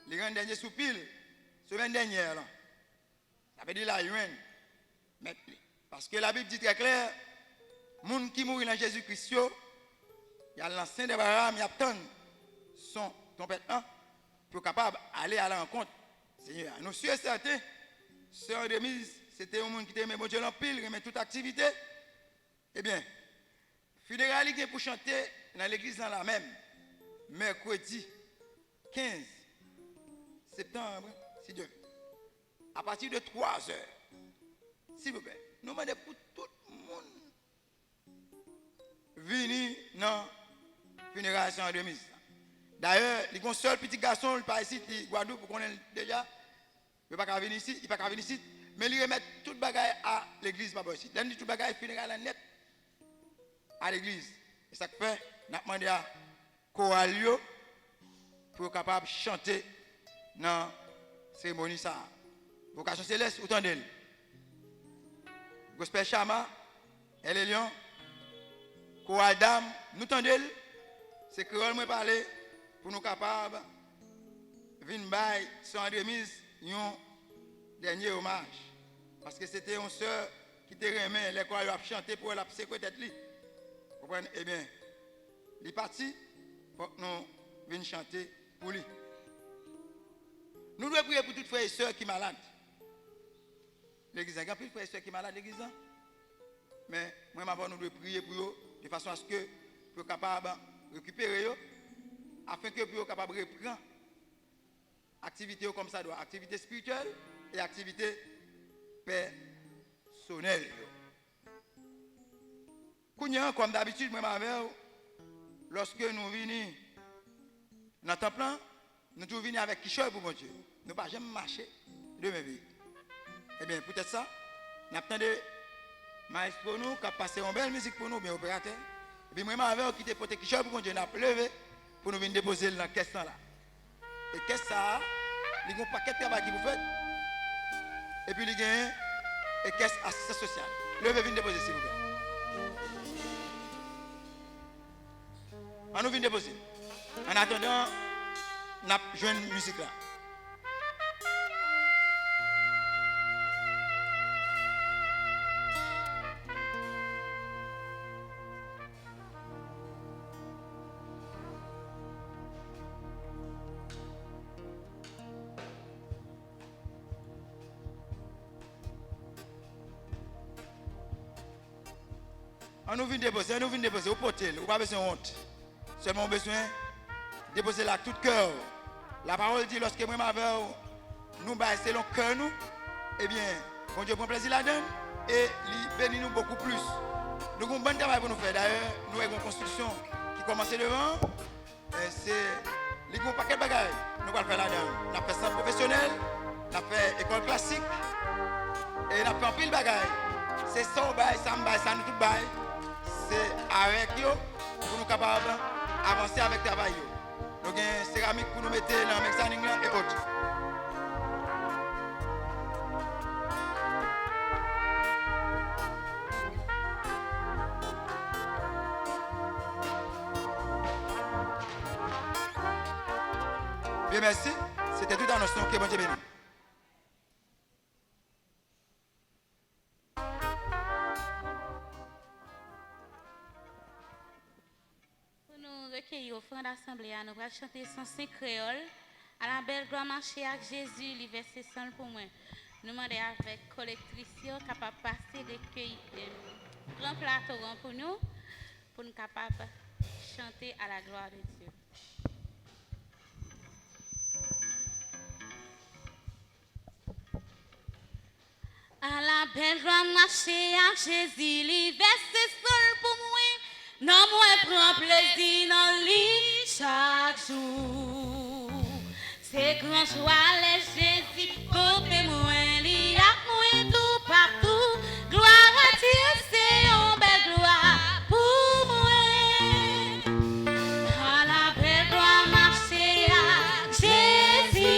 il a un dernier soupir, semaine dernière. Ça veut dire la UN. Parce que la Bible dit très clair, les gens qui mourent dans Jésus-Christ, il y a l'ancien de Abraham, il y a tant son trompette pour capable d'aller à la rencontre. Seigneur, nous sommes certains, sœur de mise, c'était un monde qui aimait Dieu en pile, aimait toute activité. Eh bien, funérailles pour chanter dans l'église dans la même, mercredi 15 septembre, si Dieu veut, à partir de 3 heures. S'il vous plaît, nous demandons pour tout le monde venir dans la funérailles de mise. D'ailleurs, il y a un seul petit garçon, il part ici, il Guadeloupe, pour qu'on ait déjà, il ne peut pas venir ici, mais il remet tout le bagage à l'église, pas ici. Il dit tout le bagage funéraire net à l'église. Et ça fait, nous avons demandé à Coralio pour être capable de chanter dans la cérémonie. Vocation céleste, autant d'elle. Gospel Chama, elle est lion, Choral Dame, nous tendons, c'est que nous parler pour nous capables de venir bailler sur André Mise un dernier hommage. Parce que c'était une soeur qui te remet les choirs a chanté pour la sécurité de lui. Vous comprenez? Eh bien, il est parti pour que nous venions chanter pour lui. Nous devons prier pour toutes les frères et sœurs qui sont malades. L'église, il y a plus de frères et sœurs qui sont malades l'église. Mais moi, nous devons prier pour eux de façon à ce que nous soyons capables de récupérer eux, afin que nous soyons capables de reprendre activité comme ça doit, activité spirituelle et activité personnelle. Comme d'habitude, moi, lorsque nous venons dans le temple, nous tous venons avec Kishore pour mon Dieu. Nous ne pas jamais marcher de ma vie. Eh bien, peut-être ça, nous attendons maestro nous qui a passé une belle musique pour nous, bien opérateur. Et puis moi, avec qui était porté Kishore pour mon Dieu, nous avons levé pour nous venir déposer dans la caisse là. Et qu'est-ce que ça? Il y a un paquet de travail qui vous faites. Et puis il y a une caisse assistance sociale. Levez, venez déposer s'il vous plaît. On nous vient déposer. En attendant, nous avons joué une musique là. On nous vient déposer au potel, vous n'avez pas besoin de honte. Seulement besoin de déposer là tout cœur. La parole dit, lorsque moi nous baissons selon cœur nous, eh bien, bon Dieu prend plaisir là-dedans et il bénit nous beaucoup plus. Nous avons un bon travail pour nous faire. D'ailleurs, nous avons une construction qui commence devant. C'est un paquet de bagages. Nous allons faire là-dedans. Nous avons fait ça professionnel, nous avons fait école classique et nous avons fait un pile de bagages. C'est ça, ça nous tout bail. C'est avec eux pour nous capables d'avancer avec le travail. Nous avons une céramique pour nous mettre dans le mezzanine et autres. Bien, merci. C'était tout dans notre nom. Que bon Dieu bénisse. Au fond d'assemblée, nous allons chanter son saint créole à la belle gloire marcher avec Jésus, les versets saints pour moi. Nous demandons avec collectrice capable de passer des cueils, grand plateau pour nous capables de chanter à la gloire de Dieu. À la belle gloire marcher avec Jésus, les versets saints pour moi. Non, moi, prends plaisir dans lui chaque jour. C'est grand joie, les Jésus. Jésus, côté moi, il y a moi tout partout. Gloire à Dieu, c'est une belle gloire pour moi. À la belle gloire marcher à Jésus.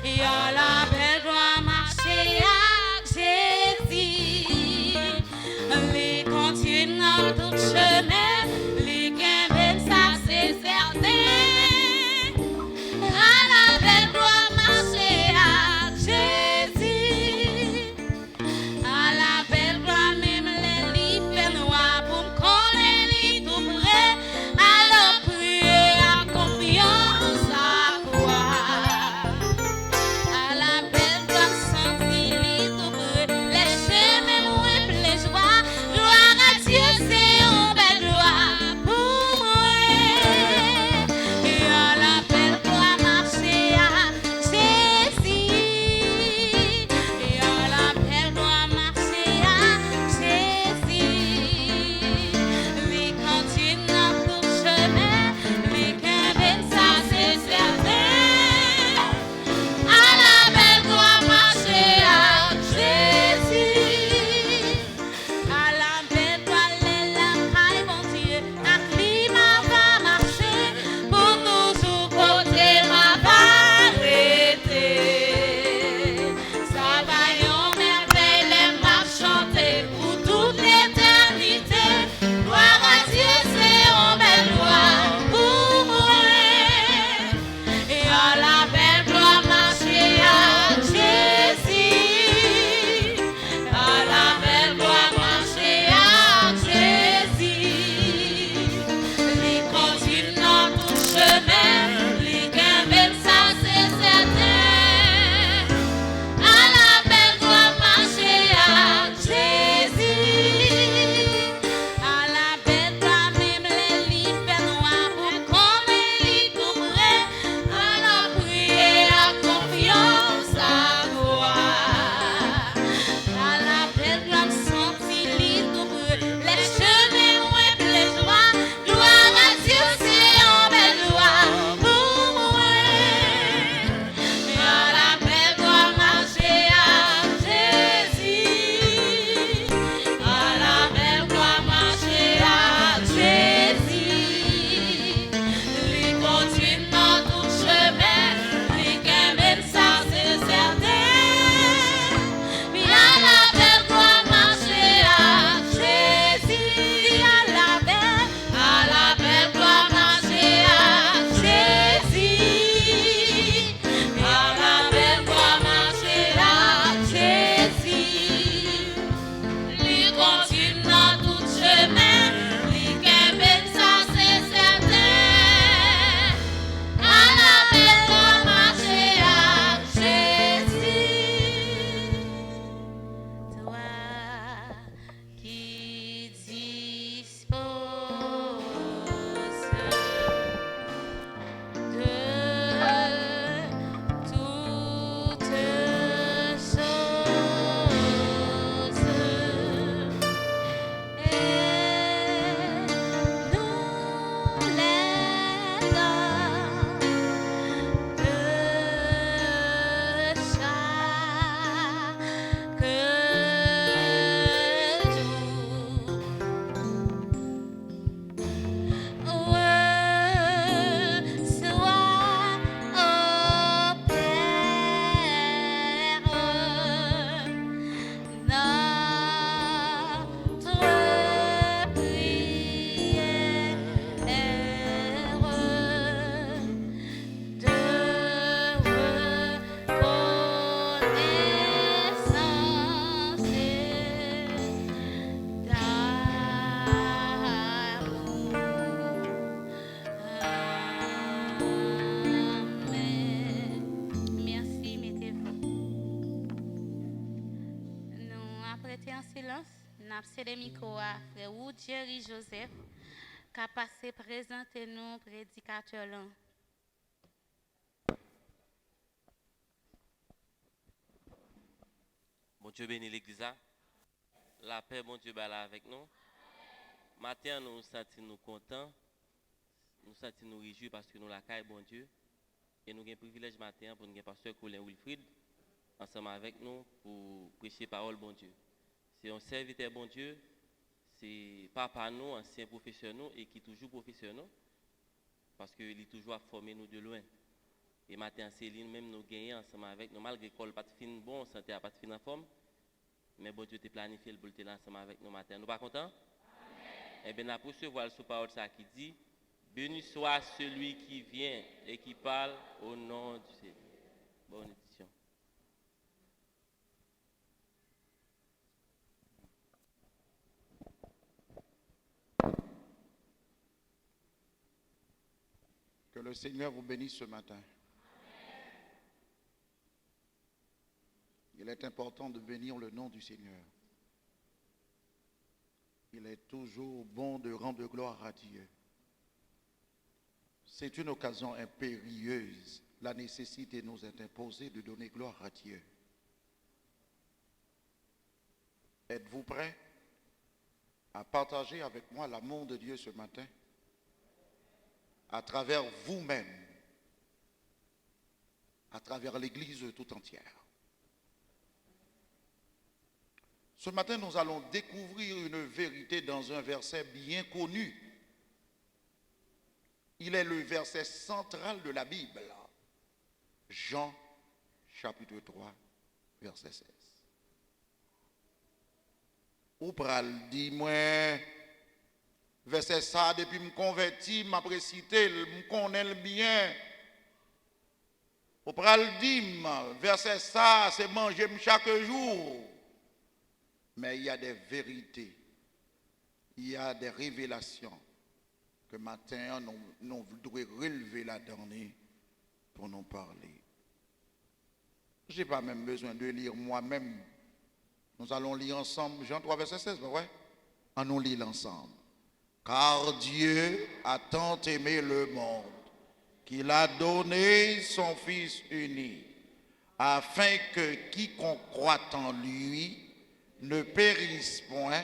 Et à la belle gloire marcher à Jésus. Les continuent dans tout chemin, les guimbes, ça c'est certain. À la belle gloire marcher à Jésus. À la belle gloire même les lits fait noir pour me coller les tout près. Alors prier à confiance à croire. À la belle gloire sentir les tout près. Les chemins moins les joies. Gloire à Dieu, c'est une belle gloire pour moi. Et à la belle gloire marcher à Jésus. Et à la belle gloire marcher à Jésus. Les cantines dans tout chemin, les cabines, ça c'est certain. À la belle gloire marcher à Jésus. À la belle gloire les lacailles, mon Dieu, un climat va marcher pour toujours côté ma arrêter. Ça va yon merveille les m'a chanter pour toute l'éternité. Gloire à Dieu, c'est une belle gloire pour moi. Et à la belle gloire marcher à Jésus. À la belle gloire marcher à Jésus. Les continuent dans tout chemin, les guimbes, ça c'est certain. À la belle gloire marcher à Jésus. À la belle gloire même les lits fait noir pour qu'on les lit tout près. Alors prier à confiance à croire. À la belle gloire sentir lit tout près. Les chemins moins les joies. Gloire à Dieu, c'est une belle gloire pour moi. Et à la belle gloire marcher à Jésus. À la belle gloire marcher à Jésus. Les continuent dans tout chemin, les guimbes, ça c'est certain. Mais à la belle gloire marcher à Jésus. À la belle gloire marcher à Jésus. À la belle gloire marcher à Jésus. Les continuent dans tout chemin, les guimbes, ça c'est certain. À la belle gloire marcher à Jésus. Toi qui disposes de toutes choses. Et nous les donne de chaque jour. Sois au Père notre prière de reconnaissance et d'amour. Amen. Merci, mettez-vous. Nous apprêtons en silence. Nous avons cédé le micro à frère Jerry Joseph, qui a passé présenter nous prédicateur là. Bon Dieu bénit l'église. La paix, bon Dieu, là avec nous. Matin, nous sentons nous contents. Nous sentons nous réjouis parce que nous la caille, bon Dieu. Et nous avons un privilège matin pour nous avoir pasteur Colin Wilfrid ensemble avec nous pour prêcher parole bon Dieu. C'est un serviteur bon Dieu, c'est papa nous, ancien professeur nous et qui est toujours professeur nous parce qu'il est toujours à former nous de loin. Et matin Céline même nous gagnons ensemble avec nous malgré qu'on pas fin bon, santé a pas fin en forme. Mais bon Dieu t'a planifié pour être là ensemble avec nous matin. Nous pas contents? Eh bien, nous poursuivons sous parole ça qui dit béni soit celui qui vient et qui parle au nom du Seigneur. Bonne édition. Que le Seigneur vous bénisse ce matin. Il est important de bénir le nom du Seigneur. Il est toujours bon de rendre gloire à Dieu. C'est une occasion impérieuse. La nécessité nous est imposée de donner gloire à Dieu. Êtes-vous prêts à partager avec moi l'amour de Dieu ce matin à travers vous-même, à travers l'Église tout entière? Ce matin, nous allons découvrir une vérité dans un verset bien connu. Il est le verset central de la Bible. Jean, chapitre 3, verset 16. Ou pral dit, moi, verset ça, depuis me converti, m'a précité, me connais le bien. Ou pral dit, verset ça, c'est manger chaque jour. Mais il y a des vérités, il y a des révélations que matin nous devons relever la dernière pour nous parler. Je n'ai pas même besoin de lire moi-même. Nous allons lire ensemble Jean 3, verset 16, ouais? On nous lit ensemble. Car Dieu a tant aimé le monde qu'il a donné son Fils unique, afin que quiconque croit en lui ne périsse point,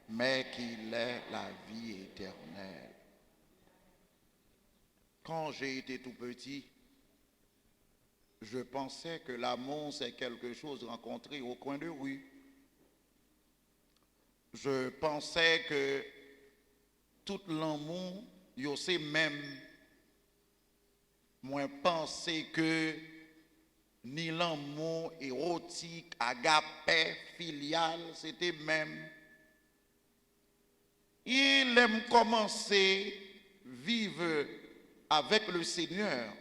mais qu'il ait la vie éternelle. Quand j'ai été tout petit, je pensais que l'amour, c'est quelque chose rencontré au coin de rue. Je pensais que tout l'amour, c'est même. Moi, pensais que ni l'amour érotique, agapé, filial, c'était même. Il aime commencer à vivre avec le Seigneur,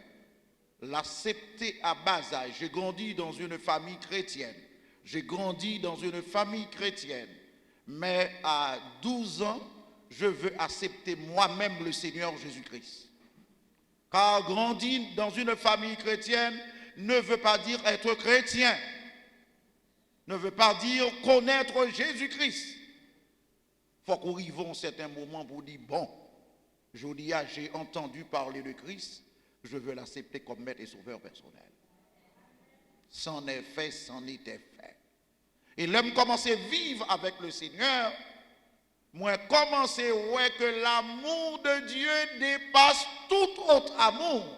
l'accepter à bas âge. J'ai grandi dans une famille chrétienne. Mais à 12 ans, je veux accepter moi-même le Seigneur Jésus-Christ. Car grandir dans une famille chrétienne ne veut pas dire être chrétien, ne veut pas dire connaître Jésus-Christ. Il faut qu'on arrive à un certain moment pour dire, bon, j'ai entendu parler de Christ, je veux l'accepter comme maître et sauveur personnel. C'en est fait, c'en était fait. Et l'homme commencer à vivre avec le Seigneur, moi commencer à voir que l'amour de Dieu dépasse tout autre amour.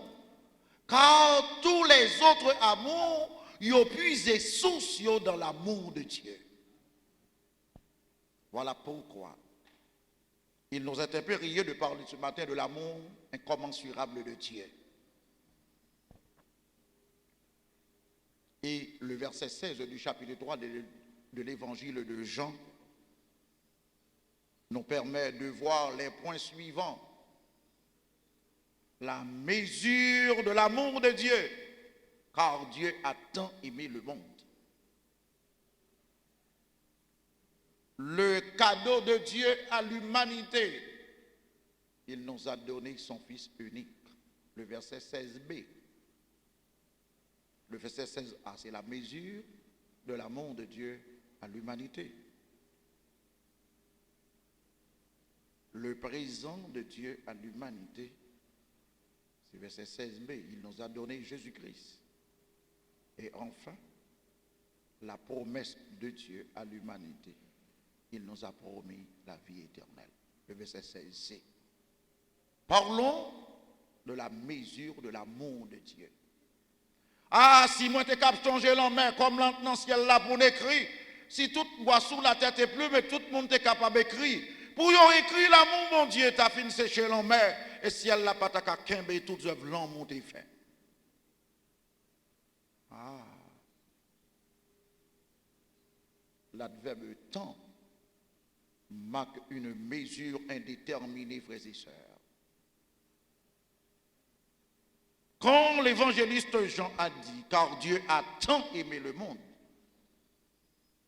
Car tous les autres amours, ils ont puisé source dans l'amour de Dieu. Voilà pourquoi il nous est impérieux de parler ce matin de l'amour incommensurable de Dieu. Et le verset 16 du chapitre 3 de l'évangile de Jean nous permet de voir les points suivants. La mesure de l'amour de Dieu, car Dieu a tant aimé le monde. Le cadeau de Dieu à l'humanité, il nous a donné son Fils unique. Le verset 16b. Le verset 16a, c'est la mesure de l'amour de Dieu à l'humanité. Le présent de Dieu à l'humanité, c'est verset 16b, il nous a donné Jésus-Christ. Et enfin, la promesse de Dieu à l'humanité, il nous a promis la vie éternelle. Le verset 16c. Parlons de la mesure de l'amour de Dieu. Ah, si moi t'es capable de changer l'en main comme dans le ciel là pour écrire, si tout boit sous la tête et plus, mais tout le monde est capable d'écrire. Pour y écrire l'amour, mon Dieu, t'as fini sécher l'en main, et si elle n'a pas ta qu'à et toutes œuvres l'amour t'es fait. Ah. L'adverbe temps marque une mesure indéterminée, frères et sœurs. Quand l'évangéliste Jean a dit, car Dieu a tant aimé le monde,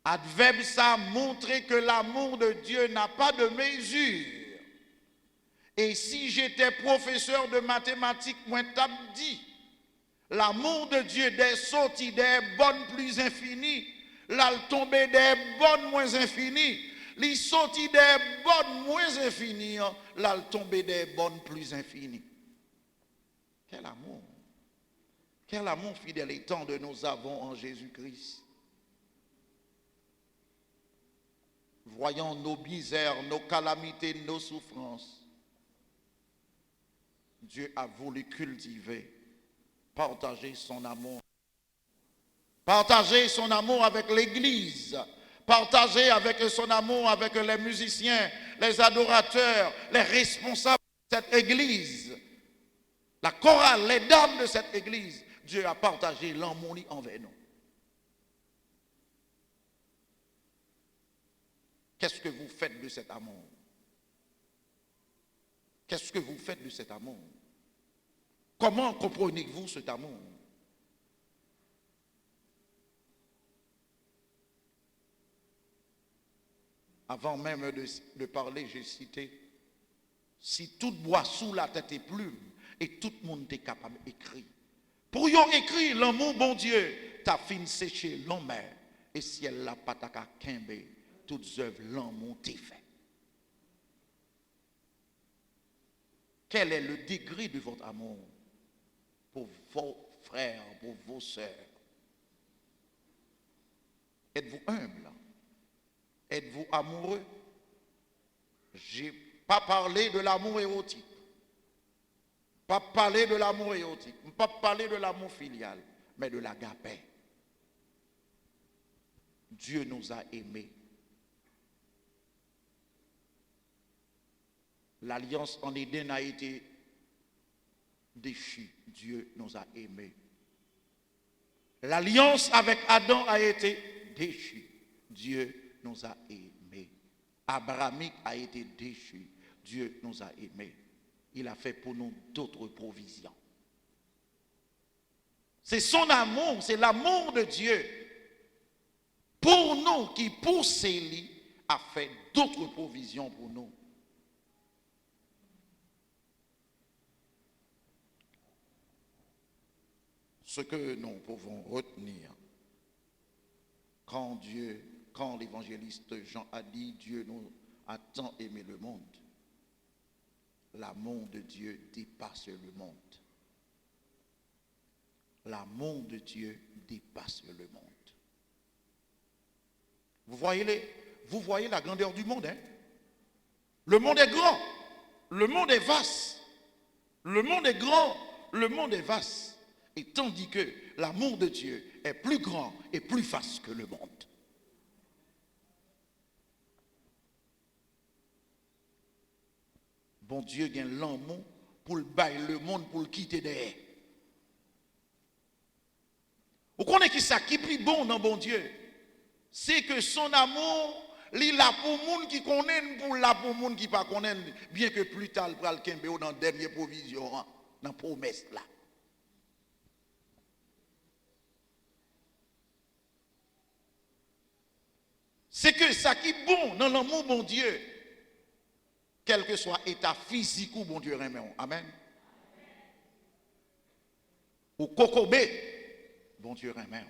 adverbe ça a montré que l'amour de Dieu n'a pas de mesure. Et si j'étais professeur de mathématiques, moi t'as dit, l'amour de Dieu des sorties des bonnes plus infinies, là le tombé des bonnes moins infinies, les sorties des bonnes moins infinies, là le tombé des bonnes plus infinies. Quel amour! Quel amour fidèle et tendre nous avons en Jésus-Christ. Voyant nos misères, nos calamités, nos souffrances, Dieu a voulu cultiver, partager son amour. Partager son amour avec l'Église, partager avec son amour avec les musiciens, les adorateurs, les responsables de cette Église, la chorale, les dames de cette Église. Dieu a partagé l'amour envers nous. Qu'est-ce que vous faites de cet amour? Qu'est-ce que vous faites de cet amour? Comment comprenez-vous cet amour? Avant même de parler, j'ai cité, si tout boit sous la tête et plume, et tout le monde est capable d'écrire. Pour y écrire l'amour, bon Dieu, t'as fini sécher l'homme, et si elle n'a pas ta qu'imbe, toutes œuvres l'amour t'est fait. Quel est le degré de votre amour pour vos frères, pour vos sœurs? Êtes-vous humble? Êtes-vous amoureux? Je n'ai pas parlé de l'amour érotique. Pas parler de l'amour érotique. Pas parler de l'amour filial. Mais de l'agapé. Dieu nous a aimés. L'alliance en Éden a été déchue. Dieu nous a aimés. L'alliance avec Adam a été déchue. Dieu nous a aimés. Abrahamique a été déchu. Dieu nous a aimés. Il a fait pour nous d'autres provisions. C'est son amour, c'est l'amour de Dieu pour nous qui pousse lui a fait d'autres provisions pour nous. Ce que nous pouvons retenir quand l'évangéliste Jean a dit Dieu nous a tant aimé le monde, l'amour de Dieu dépasse le monde. L'amour de Dieu dépasse le monde. Vous voyez la grandeur du monde, hein? Le monde est grand, le monde est vaste, le monde est grand, le monde est vaste. Et tandis que l'amour de Dieu est plus grand et plus vaste que le monde. Bon Dieu gagne l'amour pour le bailler le monde, pour le quitter derrière. Vous connaissez qui ça qui est plus bon dans bon Dieu? C'est que son amour, il là pour le monde qui connaît, pour là pour le monde qui ne pas connaît, bien que plus tard, il va le kembe dans la dernière provision, dans la promesse là. C'est que ça qui est bon dans l'amour, bon Dieu, quel que soit état physique ou bon Dieu remet. Amen. Ou cocobé, bon Dieu remet.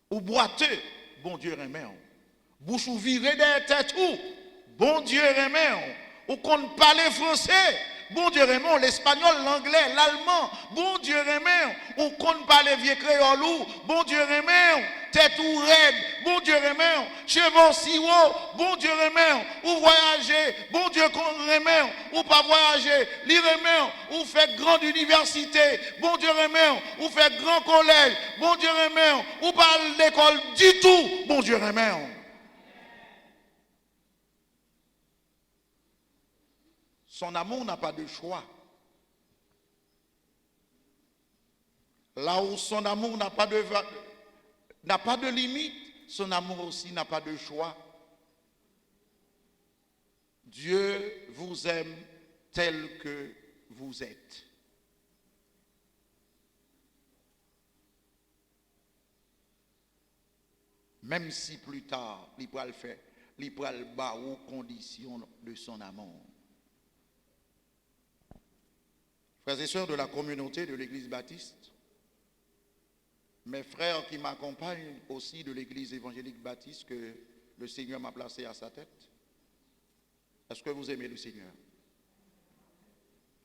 Ou boiteux, bon Dieu remet. Bouche ou viré des têtes ou, bon Dieu remet. Ou qu'on parle français, bon Dieu Raymond, l'espagnol, l'anglais, l'allemand, bon Dieu Raymond, on compte pas les vieux créoles, bon Dieu Raymond, tête ou raide, bon Dieu Raymond, cheveux si haut, bon Dieu Raymond, ou voyager, bon Dieu Raymond, ou pas voyager, li Raymond, ou fait grande université, bon Dieu Raymond, ou fait grand collège, bon Dieu Raymond, ou pas l'école du tout, bon Dieu Raymond. Son amour n'a pas de choix. Là où son amour n'a pas de limite, son amour aussi n'a pas de choix. Dieu vous aime tel que vous êtes. Même si plus tard, il pourra le faire, il pourra le bas aux conditions de son amour. Frères et sœurs de la communauté de l'Église baptiste, mes frères qui m'accompagnent aussi de l'Église évangélique baptiste que le Seigneur m'a placé à sa tête, est-ce que vous aimez le Seigneur?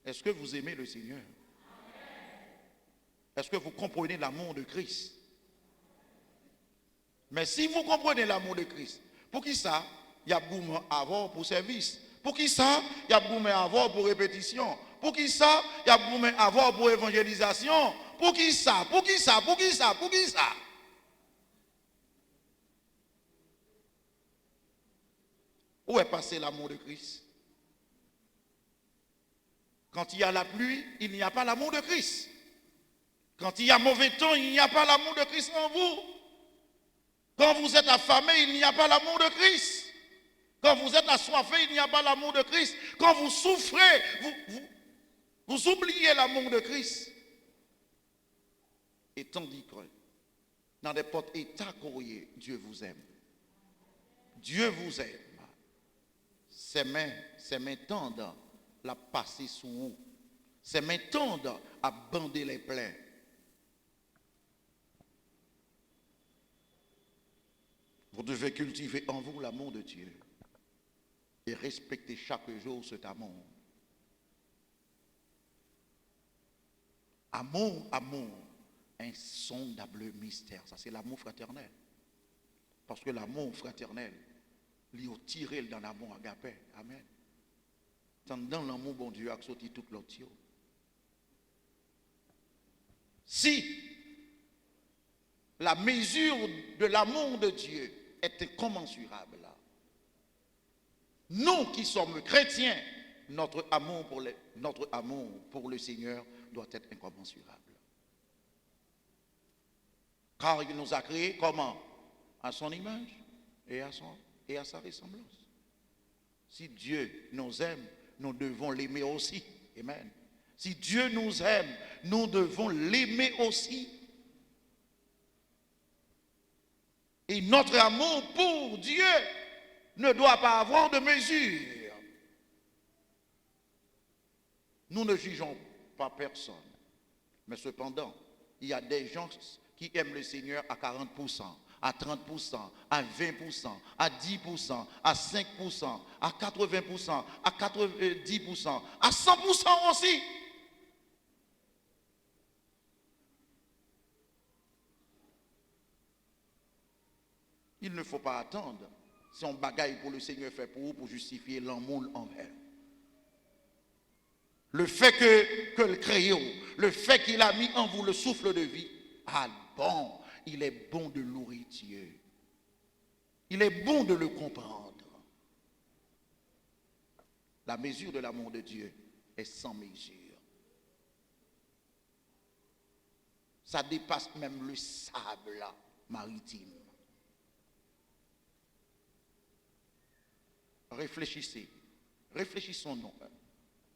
Est-ce que vous aimez le Seigneur? Est-ce que vous comprenez l'amour de Christ? Mais si vous comprenez l'amour de Christ, pour qui ça, il y a beaucoup avant pour service? Pour qui ça, il y a beaucoup avant pour répétition? Pour qui ça, il y a beaucoup avant pour évangélisation? Pour qui ça? Pour qui ça? Pour qui ça? Pour qui ça? Où est passé l'amour de Christ? Quand il y a la pluie, il n'y a pas l'amour de Christ. Quand il y a mauvais temps, il n'y a pas l'amour de Christ en vous. Quand vous êtes affamé, il n'y a pas l'amour de Christ. Quand vous êtes assoiffé, il n'y a pas l'amour de Christ. Quand vous souffrez, vous oubliez l'amour de Christ. Et tandis que dans n'importe quel état courrier, Dieu vous aime. Dieu vous aime. Ses mains tendres la passer sous vous. Ses mains tendres à bander les plaies. Vous devez cultiver en vous l'amour de Dieu et respecter chaque jour cet amour. Amour, insondable mystère. Ça, c'est l'amour fraternel. Parce que l'amour fraternel, il est tiré dans l'amour agapé. Amen. Dans l'amour, bon Dieu, a sorti toute l'autre. Si la mesure de l'amour de Dieu est incommensurable, nous qui sommes chrétiens, notre amour pour le Seigneur doit être incommensurable. Car il nous a créés comment? À son image et à sa ressemblance. Si Dieu nous aime, nous devons l'aimer aussi. Amen. Si Dieu nous aime, nous devons l'aimer aussi. Et notre amour pour Dieu ne doit pas avoir de mesure. Nous ne jugeons pas personne. Mais cependant, il y a des gens qui aiment le Seigneur à 40%, à 30%, à 20%, à 10%, à 5%, à 80%, à 90%, à 100% aussi. Il ne faut pas attendre son bagaille pour le Seigneur fait pour vous pour justifier l'amour envers. Le fait que le créé, le fait qu'il a mis en vous le souffle de vie, ah bon, il est bon de louer Dieu. Il est bon de le comprendre. La mesure de l'amour de Dieu est sans mesure. Ça dépasse même le sable maritime. Réfléchissons-nous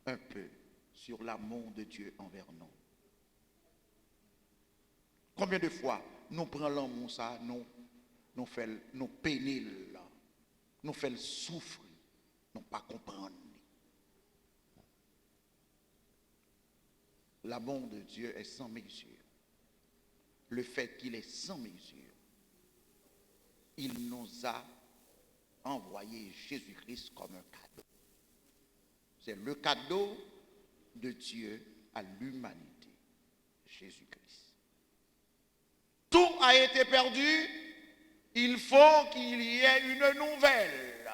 un peu sur l'amour de Dieu envers nous. Combien de fois nous prenons l'amour ça, nous peiner là, nous faisons souffrir, nous pas comprendre. L'amour de Dieu est sans mesure. Le fait qu'il est sans mesure, il nous a envoyé Jésus-Christ comme un cadeau. C'est le cadeau de Dieu à l'humanité, Jésus-Christ. Tout a été perdu, il faut qu'il y ait une nouvelle.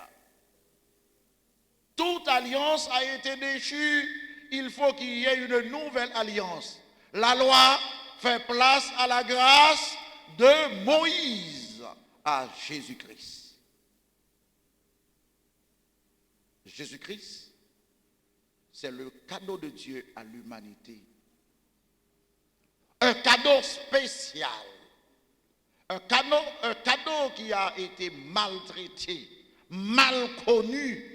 Toute alliance a été déchue, il faut qu'il y ait une nouvelle alliance. La loi fait place à la grâce de Moïse à Jésus-Christ. Jésus-Christ, c'est le cadeau de Dieu à l'humanité. Un cadeau spécial. Un cadeau qui a été maltraité, mal connu,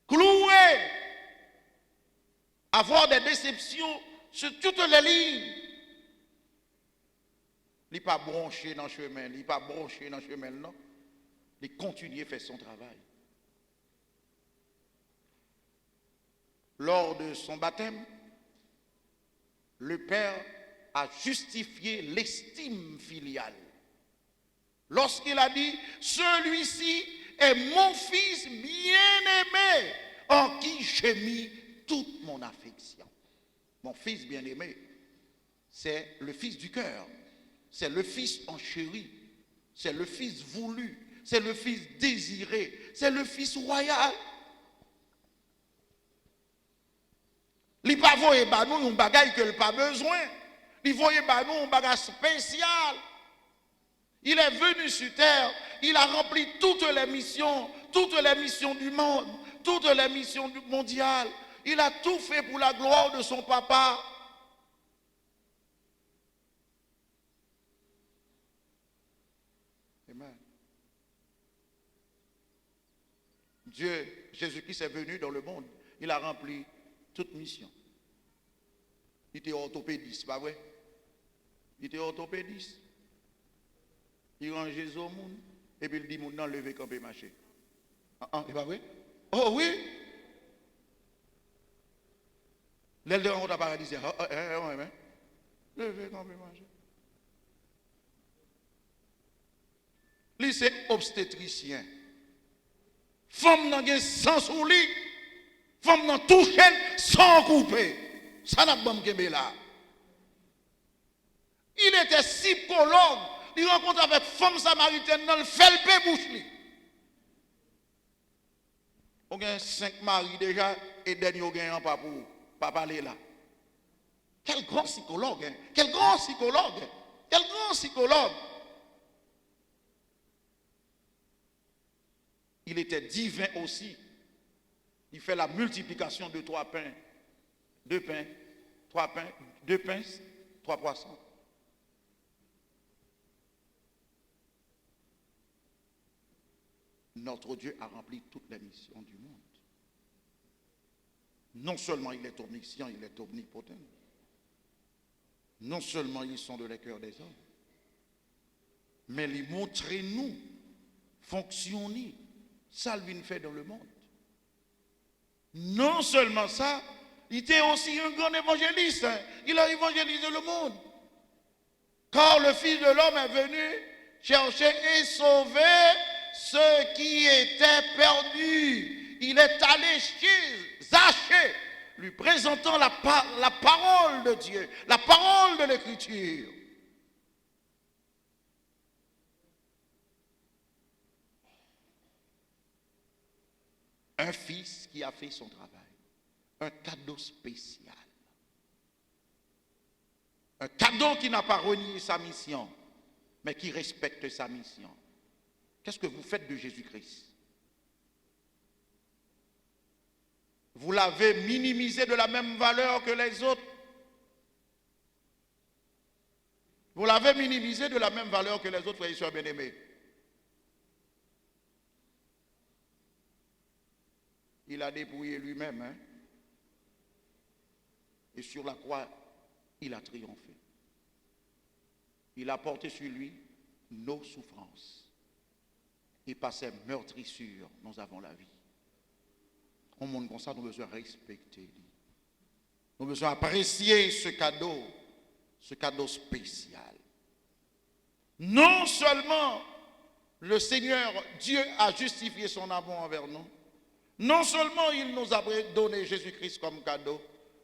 cloué, avoir des déceptions sur toutes les lignes. Il n'est pas branché dans le chemin, il n'est pas branché dans le chemin, non. Il continue à faire son travail. Lors de son baptême, le Père a justifié l'estime filiale. Lorsqu'il a dit, celui-ci est mon fils bien-aimé, en qui j'ai mis toute mon affection. Mon fils bien-aimé, c'est le fils du cœur, c'est le fils enchéri, c'est le fils voulu, c'est le fils désiré, c'est le fils royal. Il ne va pas nous un bagage que n'a pas besoin. Il voyait nous un bagage spécial. Il est venu sur terre, il a rempli toutes les missions du monde, toutes les missions mondiales. Il a tout fait pour la gloire de son papa. Amen. Dieu, Jésus-Christ est venu dans le monde. Il a rempli toute mission. Il était orthopédiste, pas vrai? Il était orthopédiste. Il range les hommes et puis il dit mon nom lever camper marcher. C'est pas vrai? Oh oui. L'aile de rencontre à paradis. Lever camper marcher. Lui c'est obstétricien. Femme n'a pas sans sous lit. Femme n'a touché sans couper. Ça n'a pas de là. Il était psychologue. Il rencontre avec femme samaritaine dans le felpe bouche. On a 5 maris déjà et dernier on a un pas pour pas parler là. Quel grand psychologue, hein? Quel grand psychologue, quel grand psychologue. Il était divin aussi. Il fait la multiplication de 3 pains, 2 pains, 3 pains, 2 pains, 3 poissons. Notre Dieu a rempli toutes les missions du monde. Non seulement il est omniscient, il est omnipotent. Non seulement ils sont de les cœurs des hommes, mais il montre nous fonctionner. Ça, il fait dans le monde. Non seulement ça, il était aussi un grand évangéliste. Il a évangélisé le monde. Car le Fils de l'homme est venu chercher et sauver ceux qui étaient perdus. Il est allé chez Zachée, lui présentant la parole de Dieu, la parole de l'Écriture. Un fils qui a fait son travail. Un cadeau spécial. Un cadeau qui n'a pas renié sa mission, mais qui respecte sa mission. Qu'est-ce que vous faites de Jésus-Christ? Vous l'avez minimisé de la même valeur que les autres. Vous l'avez minimisé de la même valeur que les autres, frères et sœurs bien-aimés. Il a dépouillé lui-même, hein? Et sur la croix, il a triomphé. Il a porté sur lui nos souffrances. Et par ses meurtrissures, nous avons la vie. Au monde comme ça, nous avons besoin de respecter. Nous avons besoin d'apprécier ce cadeau spécial. Non seulement le Seigneur, Dieu a justifié son amour envers nous, Non seulement il nous a donné Jésus-Christ comme cadeau,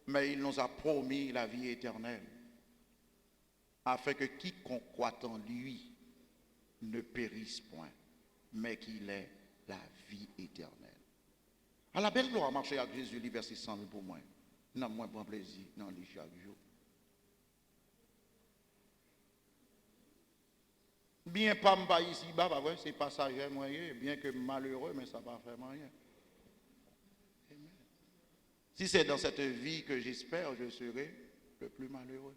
mais il nous a promis la vie éternelle, afin que quiconque croit en lui ne périsse point, mais qu'il ait la vie éternelle. À la belle gloire, marcher avec Jésus, verset 100 pour moi. Non, moi, bon plaisir, non, lui chaque jour. Bien pas ici, bah, ouais, c'est passager moyen, bien que malheureux, mais ça va faire rien. Si c'est dans cette vie que j'espère, je serai le plus malheureux.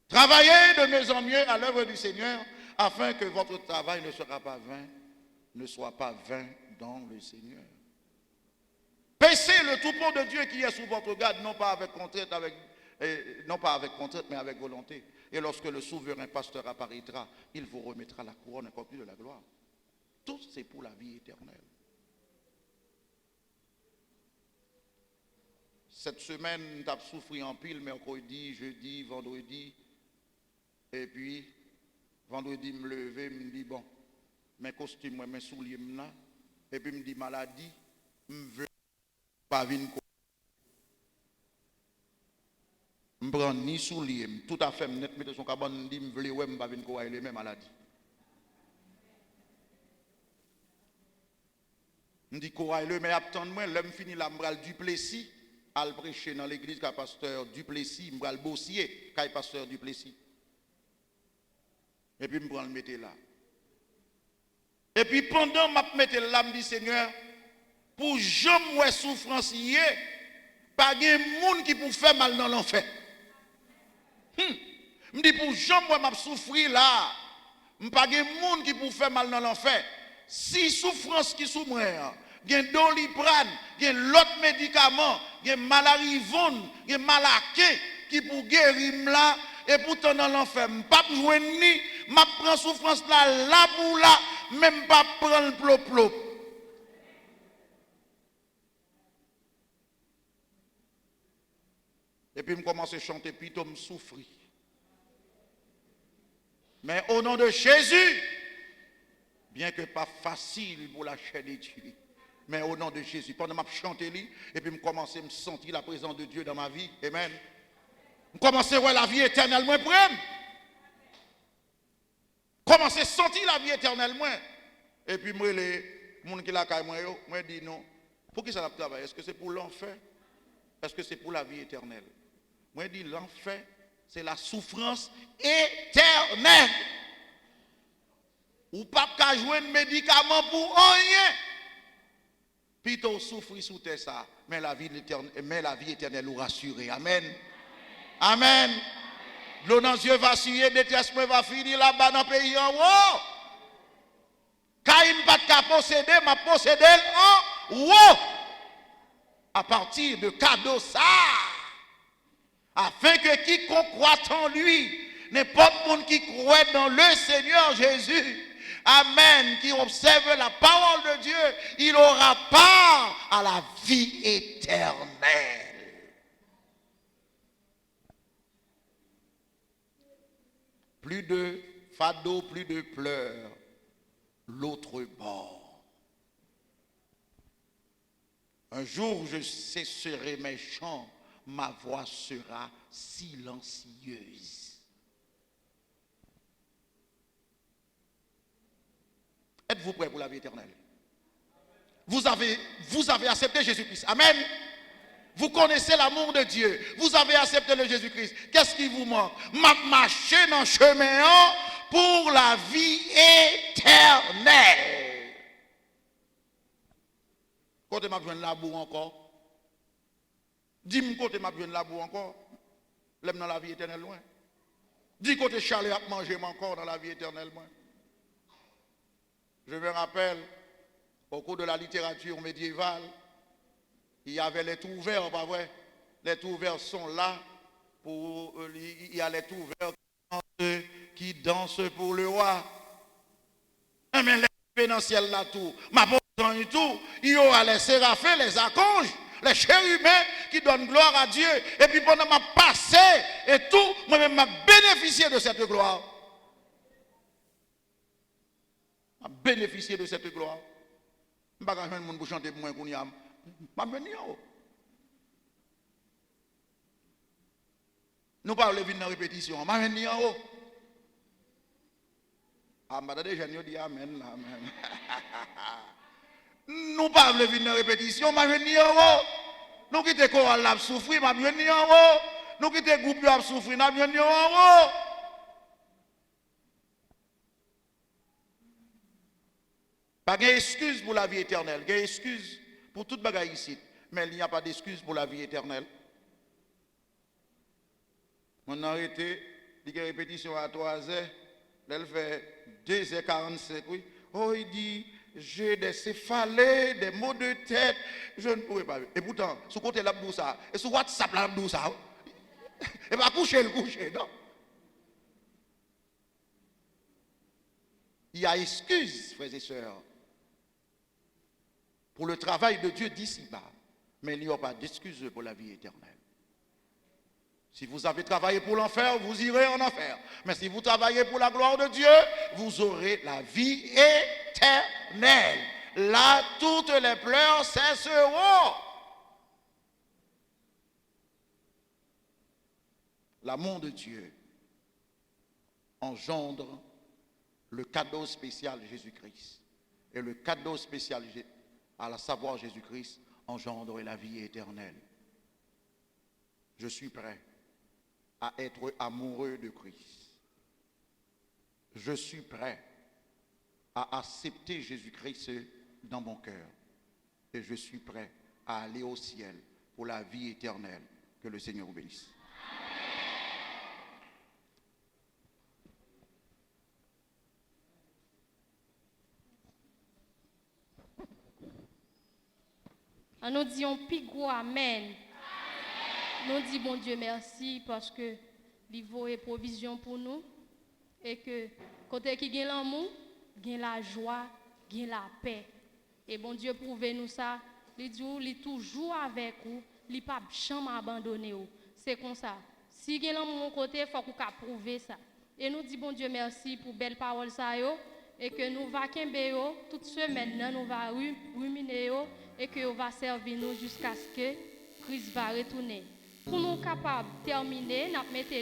Travaillez de mieux en mieux à l'œuvre du Seigneur, afin que votre travail ne soit pas vain dans le Seigneur. Paissez le troupeau de Dieu qui est sous votre garde, non pas avec contrainte, mais avec volonté. Et lorsque le souverain pasteur apparaîtra, il vous remettra la couronne accomplie de la gloire. Tout c'est pour la vie éternelle. Cette semaine, tu as souffert en pile, mercredi, jeudi, vendredi. Et puis, vendredi, me lever, me dit, bon, mes costumes, mes souliers, là. Et puis, me dit, maladie, me veut pas venir. Je ne prends ni souliers, tout à fait, je mets son cabane, je me dit, je veux pas venir les mêmes maladies. Je dis, mais attends-moi, là, je finis la m'bral Duplessis, à le prêcher dans l'église, qu'a pasteur Duplessis, m'bral Bossier, qu'a pasteur Duplessis. Et puis, je me prends le mettre là. Et puis, pendant que je mette là, je me dis, Seigneur, pour jamais souffrance, pas de monde qui peut faire mal dans l'enfer. Je me dis, pour jamais souffrir là, pas de monde qui peut faire mal dans l'enfer. Si souffrance qui souffre, il y a Doliprane, il y a l'autre médicament, il y a Malarivone, il y a Malaké qui pour guérir là, et pourtant dans l'enfer, je ne peux pas jouer ni, je prends souffrance là pour là, même pas prendre le plop-plop. Et puis je commence à chanter, puis je me souffre. Mais au nom de Jésus, bien que pas facile pour la chair de Dieu, mais au nom de Jésus, pendant que je chante, et puis je commence à me sentir la présence de Dieu dans ma vie, amen. Je commence à voir la vie éternelle, moi, prêt. Commence à sentir la vie éternelle, moi. Et puis moi, les gens qui la caille, moi, dis non. Pour qui ça va travailler? Est-ce que c'est pour l'enfer? Est-ce que c'est pour la vie éternelle? Moi, dis l'enfer, c'est la souffrance éternelle. Ou pas qu'à jouer un médicament pour rien. Plutôt souffrir sous terre ça, mais la vie éternelle nous rassure. Amen. Amen. L'eau dans les yeux va suer, détresse va finir là-bas dans le pays en haut. Quand il ne pas de posséder, m'a possédé en haut. À partir de cadeau ça. Afin que quiconque croit en lui, n'importe monde qui croit dans le Seigneur Jésus, amen, qui observe la parole de Dieu, il aura part à la vie éternelle. Plus de fado, plus de pleurs, l'autre bord. Un jour je cesserai mes chants, ma voix sera silencieuse. Êtes-vous prêts pour la vie éternelle? Vous avez accepté Jésus-Christ. Amen. Vous connaissez l'amour de Dieu. Vous avez accepté le Jésus-Christ. Qu'est-ce qui vous manque? Marcher dans le chemin pour la vie éternelle. Côté m'a besoin de la boue encore. Dis-moi côté m'a besoin de la boue encore. L'aime dans la vie éternelle loin. Dis côté chalet à manger encore dans la vie éternelle loin. Je me rappelle, au cours de la littérature médiévale, il y avait les trous ouverts, pas vrai? Les trous ouverts sont là, il y a les trous ouverts qui dansent pour le roi. Mais les pénentiels là tout, ma bonne et tout, il y aura les séraphins, les archanges, les chérubins qui donnent gloire à Dieu. Et puis pendant ma passé et tout, moi-même m'a bénéficié de cette gloire. M'a bénéficié de cette gloire. Je ne vais pas faire monde pour chanter pour moi qu'on y a. Je vais venir. Nous parlons de la répétition. Je vais venir. Ah, je vais dire amen. Amen. Nous parlons de la répétition. Je vais venir. Nous quittons le choral à souffrir. Je vais venir. Nous quittons le groupe à souffrir. Je vais venir. Pas d'excuse pour la vie éternelle. Il y a excuse pour toute bagaille ici. Mais il n'y a pas d'excuse pour la vie éternelle. On a arrêté, il y a une répétition à 3 heures. Elle fait 2h45. Oui. Oh, il dit, j'ai des céphalées, des maux de tête. Je ne pourrais pas. Et pourtant, sur côté l'abdou ça. Et sur WhatsApp l'abdou ça. Et pas coucher, non. Il y a excuse, frères et sœurs, pour le travail de Dieu d'ici-bas, mais il n'y a pas d'excuse pour la vie éternelle. Si vous avez travaillé pour l'enfer, vous irez en enfer. Mais si vous travaillez pour la gloire de Dieu, vous aurez la vie éternelle. Là, toutes les pleurs cesseront. L'amour de Dieu engendre le cadeau spécial Jésus-Christ. Et le cadeau spécial, à la savoir Jésus-Christ, engendre la vie éternelle. Je suis prêt à être amoureux de Christ. Je suis prêt à accepter Jésus-Christ dans mon cœur. Et je suis prêt à aller au ciel pour la vie éternelle. Que le Seigneur vous bénisse. Nous disons plus gros amen. Nous disons bon Dieu merci parce que l'Ivo est provision pour nous et que côté qui gagne l'amour, gagne la joie, gagne la paix. Et bon Dieu prouve nous ça. Il dit il est toujours avec vous, il pas jamais abandonné vous. C'est comme ça. Si gagne l'amour mon côté, il faut qu'on prouve ça. Et nous disons bon Dieu merci pour belle parole ça yo et que nous va kembe yo toute semaine nous va ruminer yo et que va servir nous jusqu'à ce que Christ va retourner. Pour nous capables de terminer, nous mettons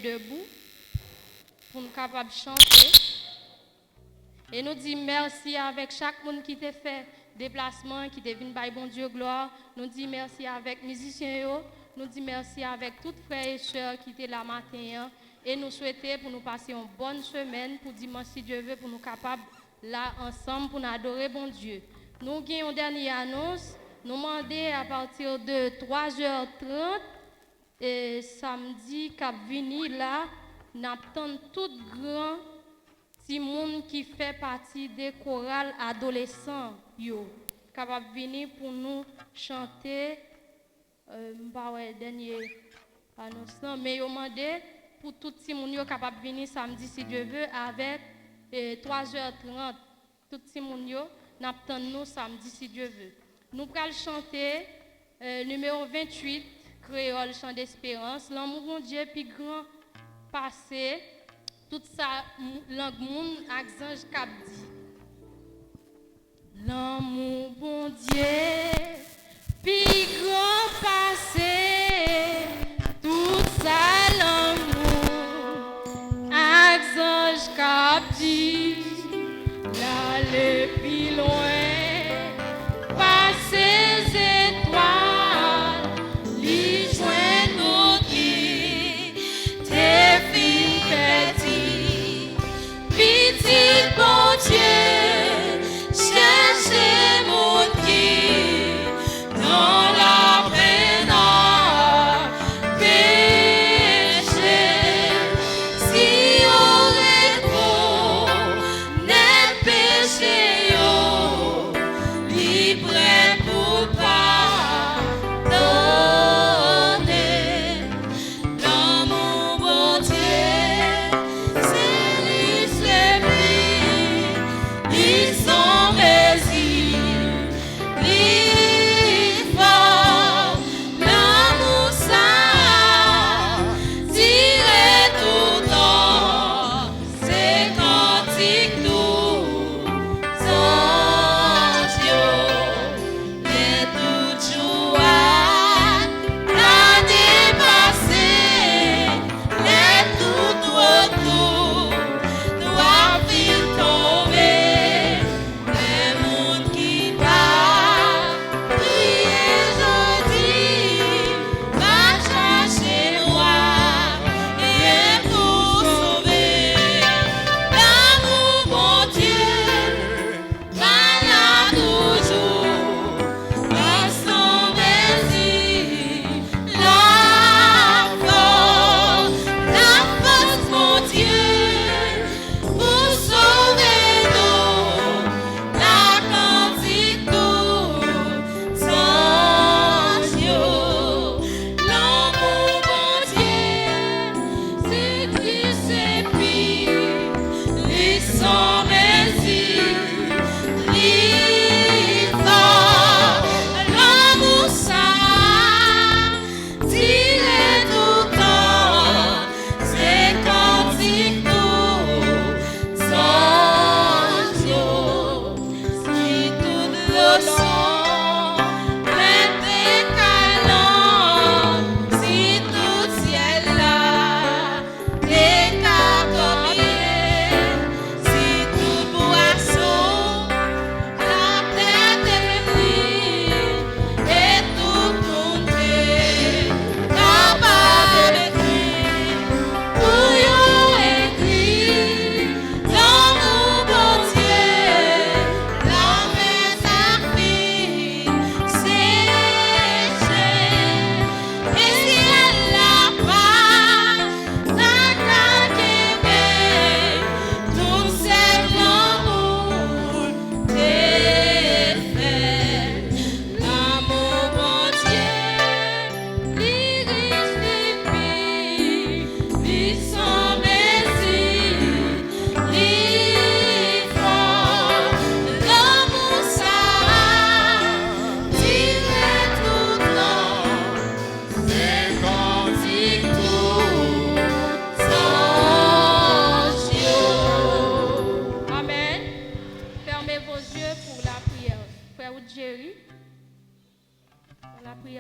debout pour nous capables de chanter. Et nous disons merci avec chaque monde qui t'a fait déplacement, qui t'a venu par bon Dieu gloire. Nous disons merci avec les musiciens. Nous disons merci avec toutes frères et sœurs qui étaient là matin. Et nous souhaitons pour nous passer une bonne semaine pour dimanche si Dieu veut, pour nous capables là ensemble pour nous adorer bon Dieu. Nous avons une dernière annonce. Nous demandons à partir de 3h30 et samedi cap vini là, nous attendons tout grand petit monde qui fait partie des chorales adolescents yo capable venir pour nous chanter dernier annonce mais yo demandé pour tout petit monde yo capable venir samedi si Dieu veut avec 3h30 tout petit monde yo n'attend nous samedi si Dieu veut. Nous allons chanter numéro 28 créole chant d'espérance l'amour mon Dieu puis grand passé toute ça langue monde accent cap dit l'amour bon Dieu puis grand passé toute ça l'amour accent cap dit l'aller plus loin ces étoiles, les joints nous qui t'es petit, petit bon Dieu, cherchez mon qui dans la peine péché, si on répond n'est péché yo.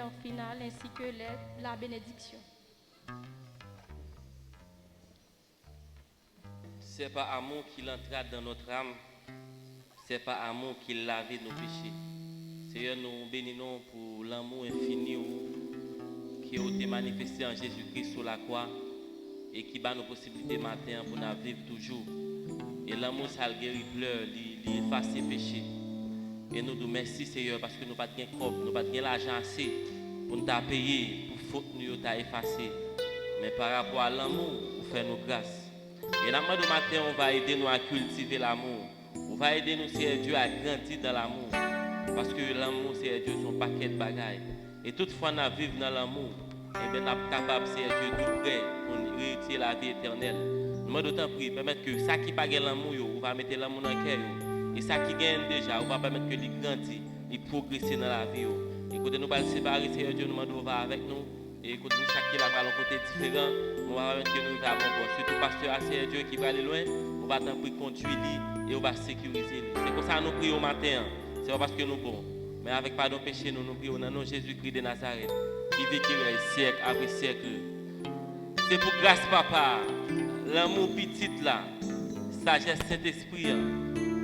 prière finale ainsi que la bénédiction. C'est pas amour qui l'entra dans notre âme, c'est pas amour qui lave nos péchés. Seigneur, nous bénissons pour l'amour infini qui a été manifesté en Jésus-Christ sur la croix et qui bat nos possibilités matin pour nous vivre toujours. Et l'amour, ça le guérit pleurs, il efface les péchés. Et nous nous merci Seigneur parce que nous n'avons pas de corps, nous n'avons pas de l'argent assez pour nous payer, pour faute nous effacer. Mais par rapport à l'amour, vous faites nos grâces. Et dans le matin, on va aider nous à cultiver l'amour. On va aider nous, Seigneur Dieu, à grandir dans l'amour. Parce que l'amour, Seigneur Dieu, son paquet de bagailles. Et toutefois, nous vivons dans l'amour. Et bien, nous sommes capables, Seigneur Dieu, tout prêt pour réussir la vie éternelle. Nous demandons d'autant plus, permettre que ça qui n'a pas l'amour, on va mettre l'amour dans le cœur. Et ça qui gagne déjà, on va permettre que les grandit, ils progressent dans la vie. Et quand nous allons séparer, Seigneur Dieu, nous demandons va avec nous. Et quand nous chacun va à côté différent, on va permettre que nous va à bon port. Surtout pasteur Seigneur Dieu qui va aller loin, on va t'en prier conduire et on va sécuriser. C'est comme ça que nous prions au matin. C'est pas parce que nous bons. Mais avec pardon péché, nous prions dans nom Jésus-Christ de Nazareth, qui vit siècle après siècle. C'est pour grâce, papa, l'amour petit là, sagesse Saint-Esprit,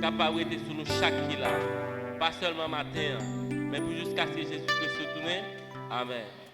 capable de sur nous chaque qui là. Pas seulement matin, mais pour jusqu'à ce que Jésus-Christ se tourne. Amen.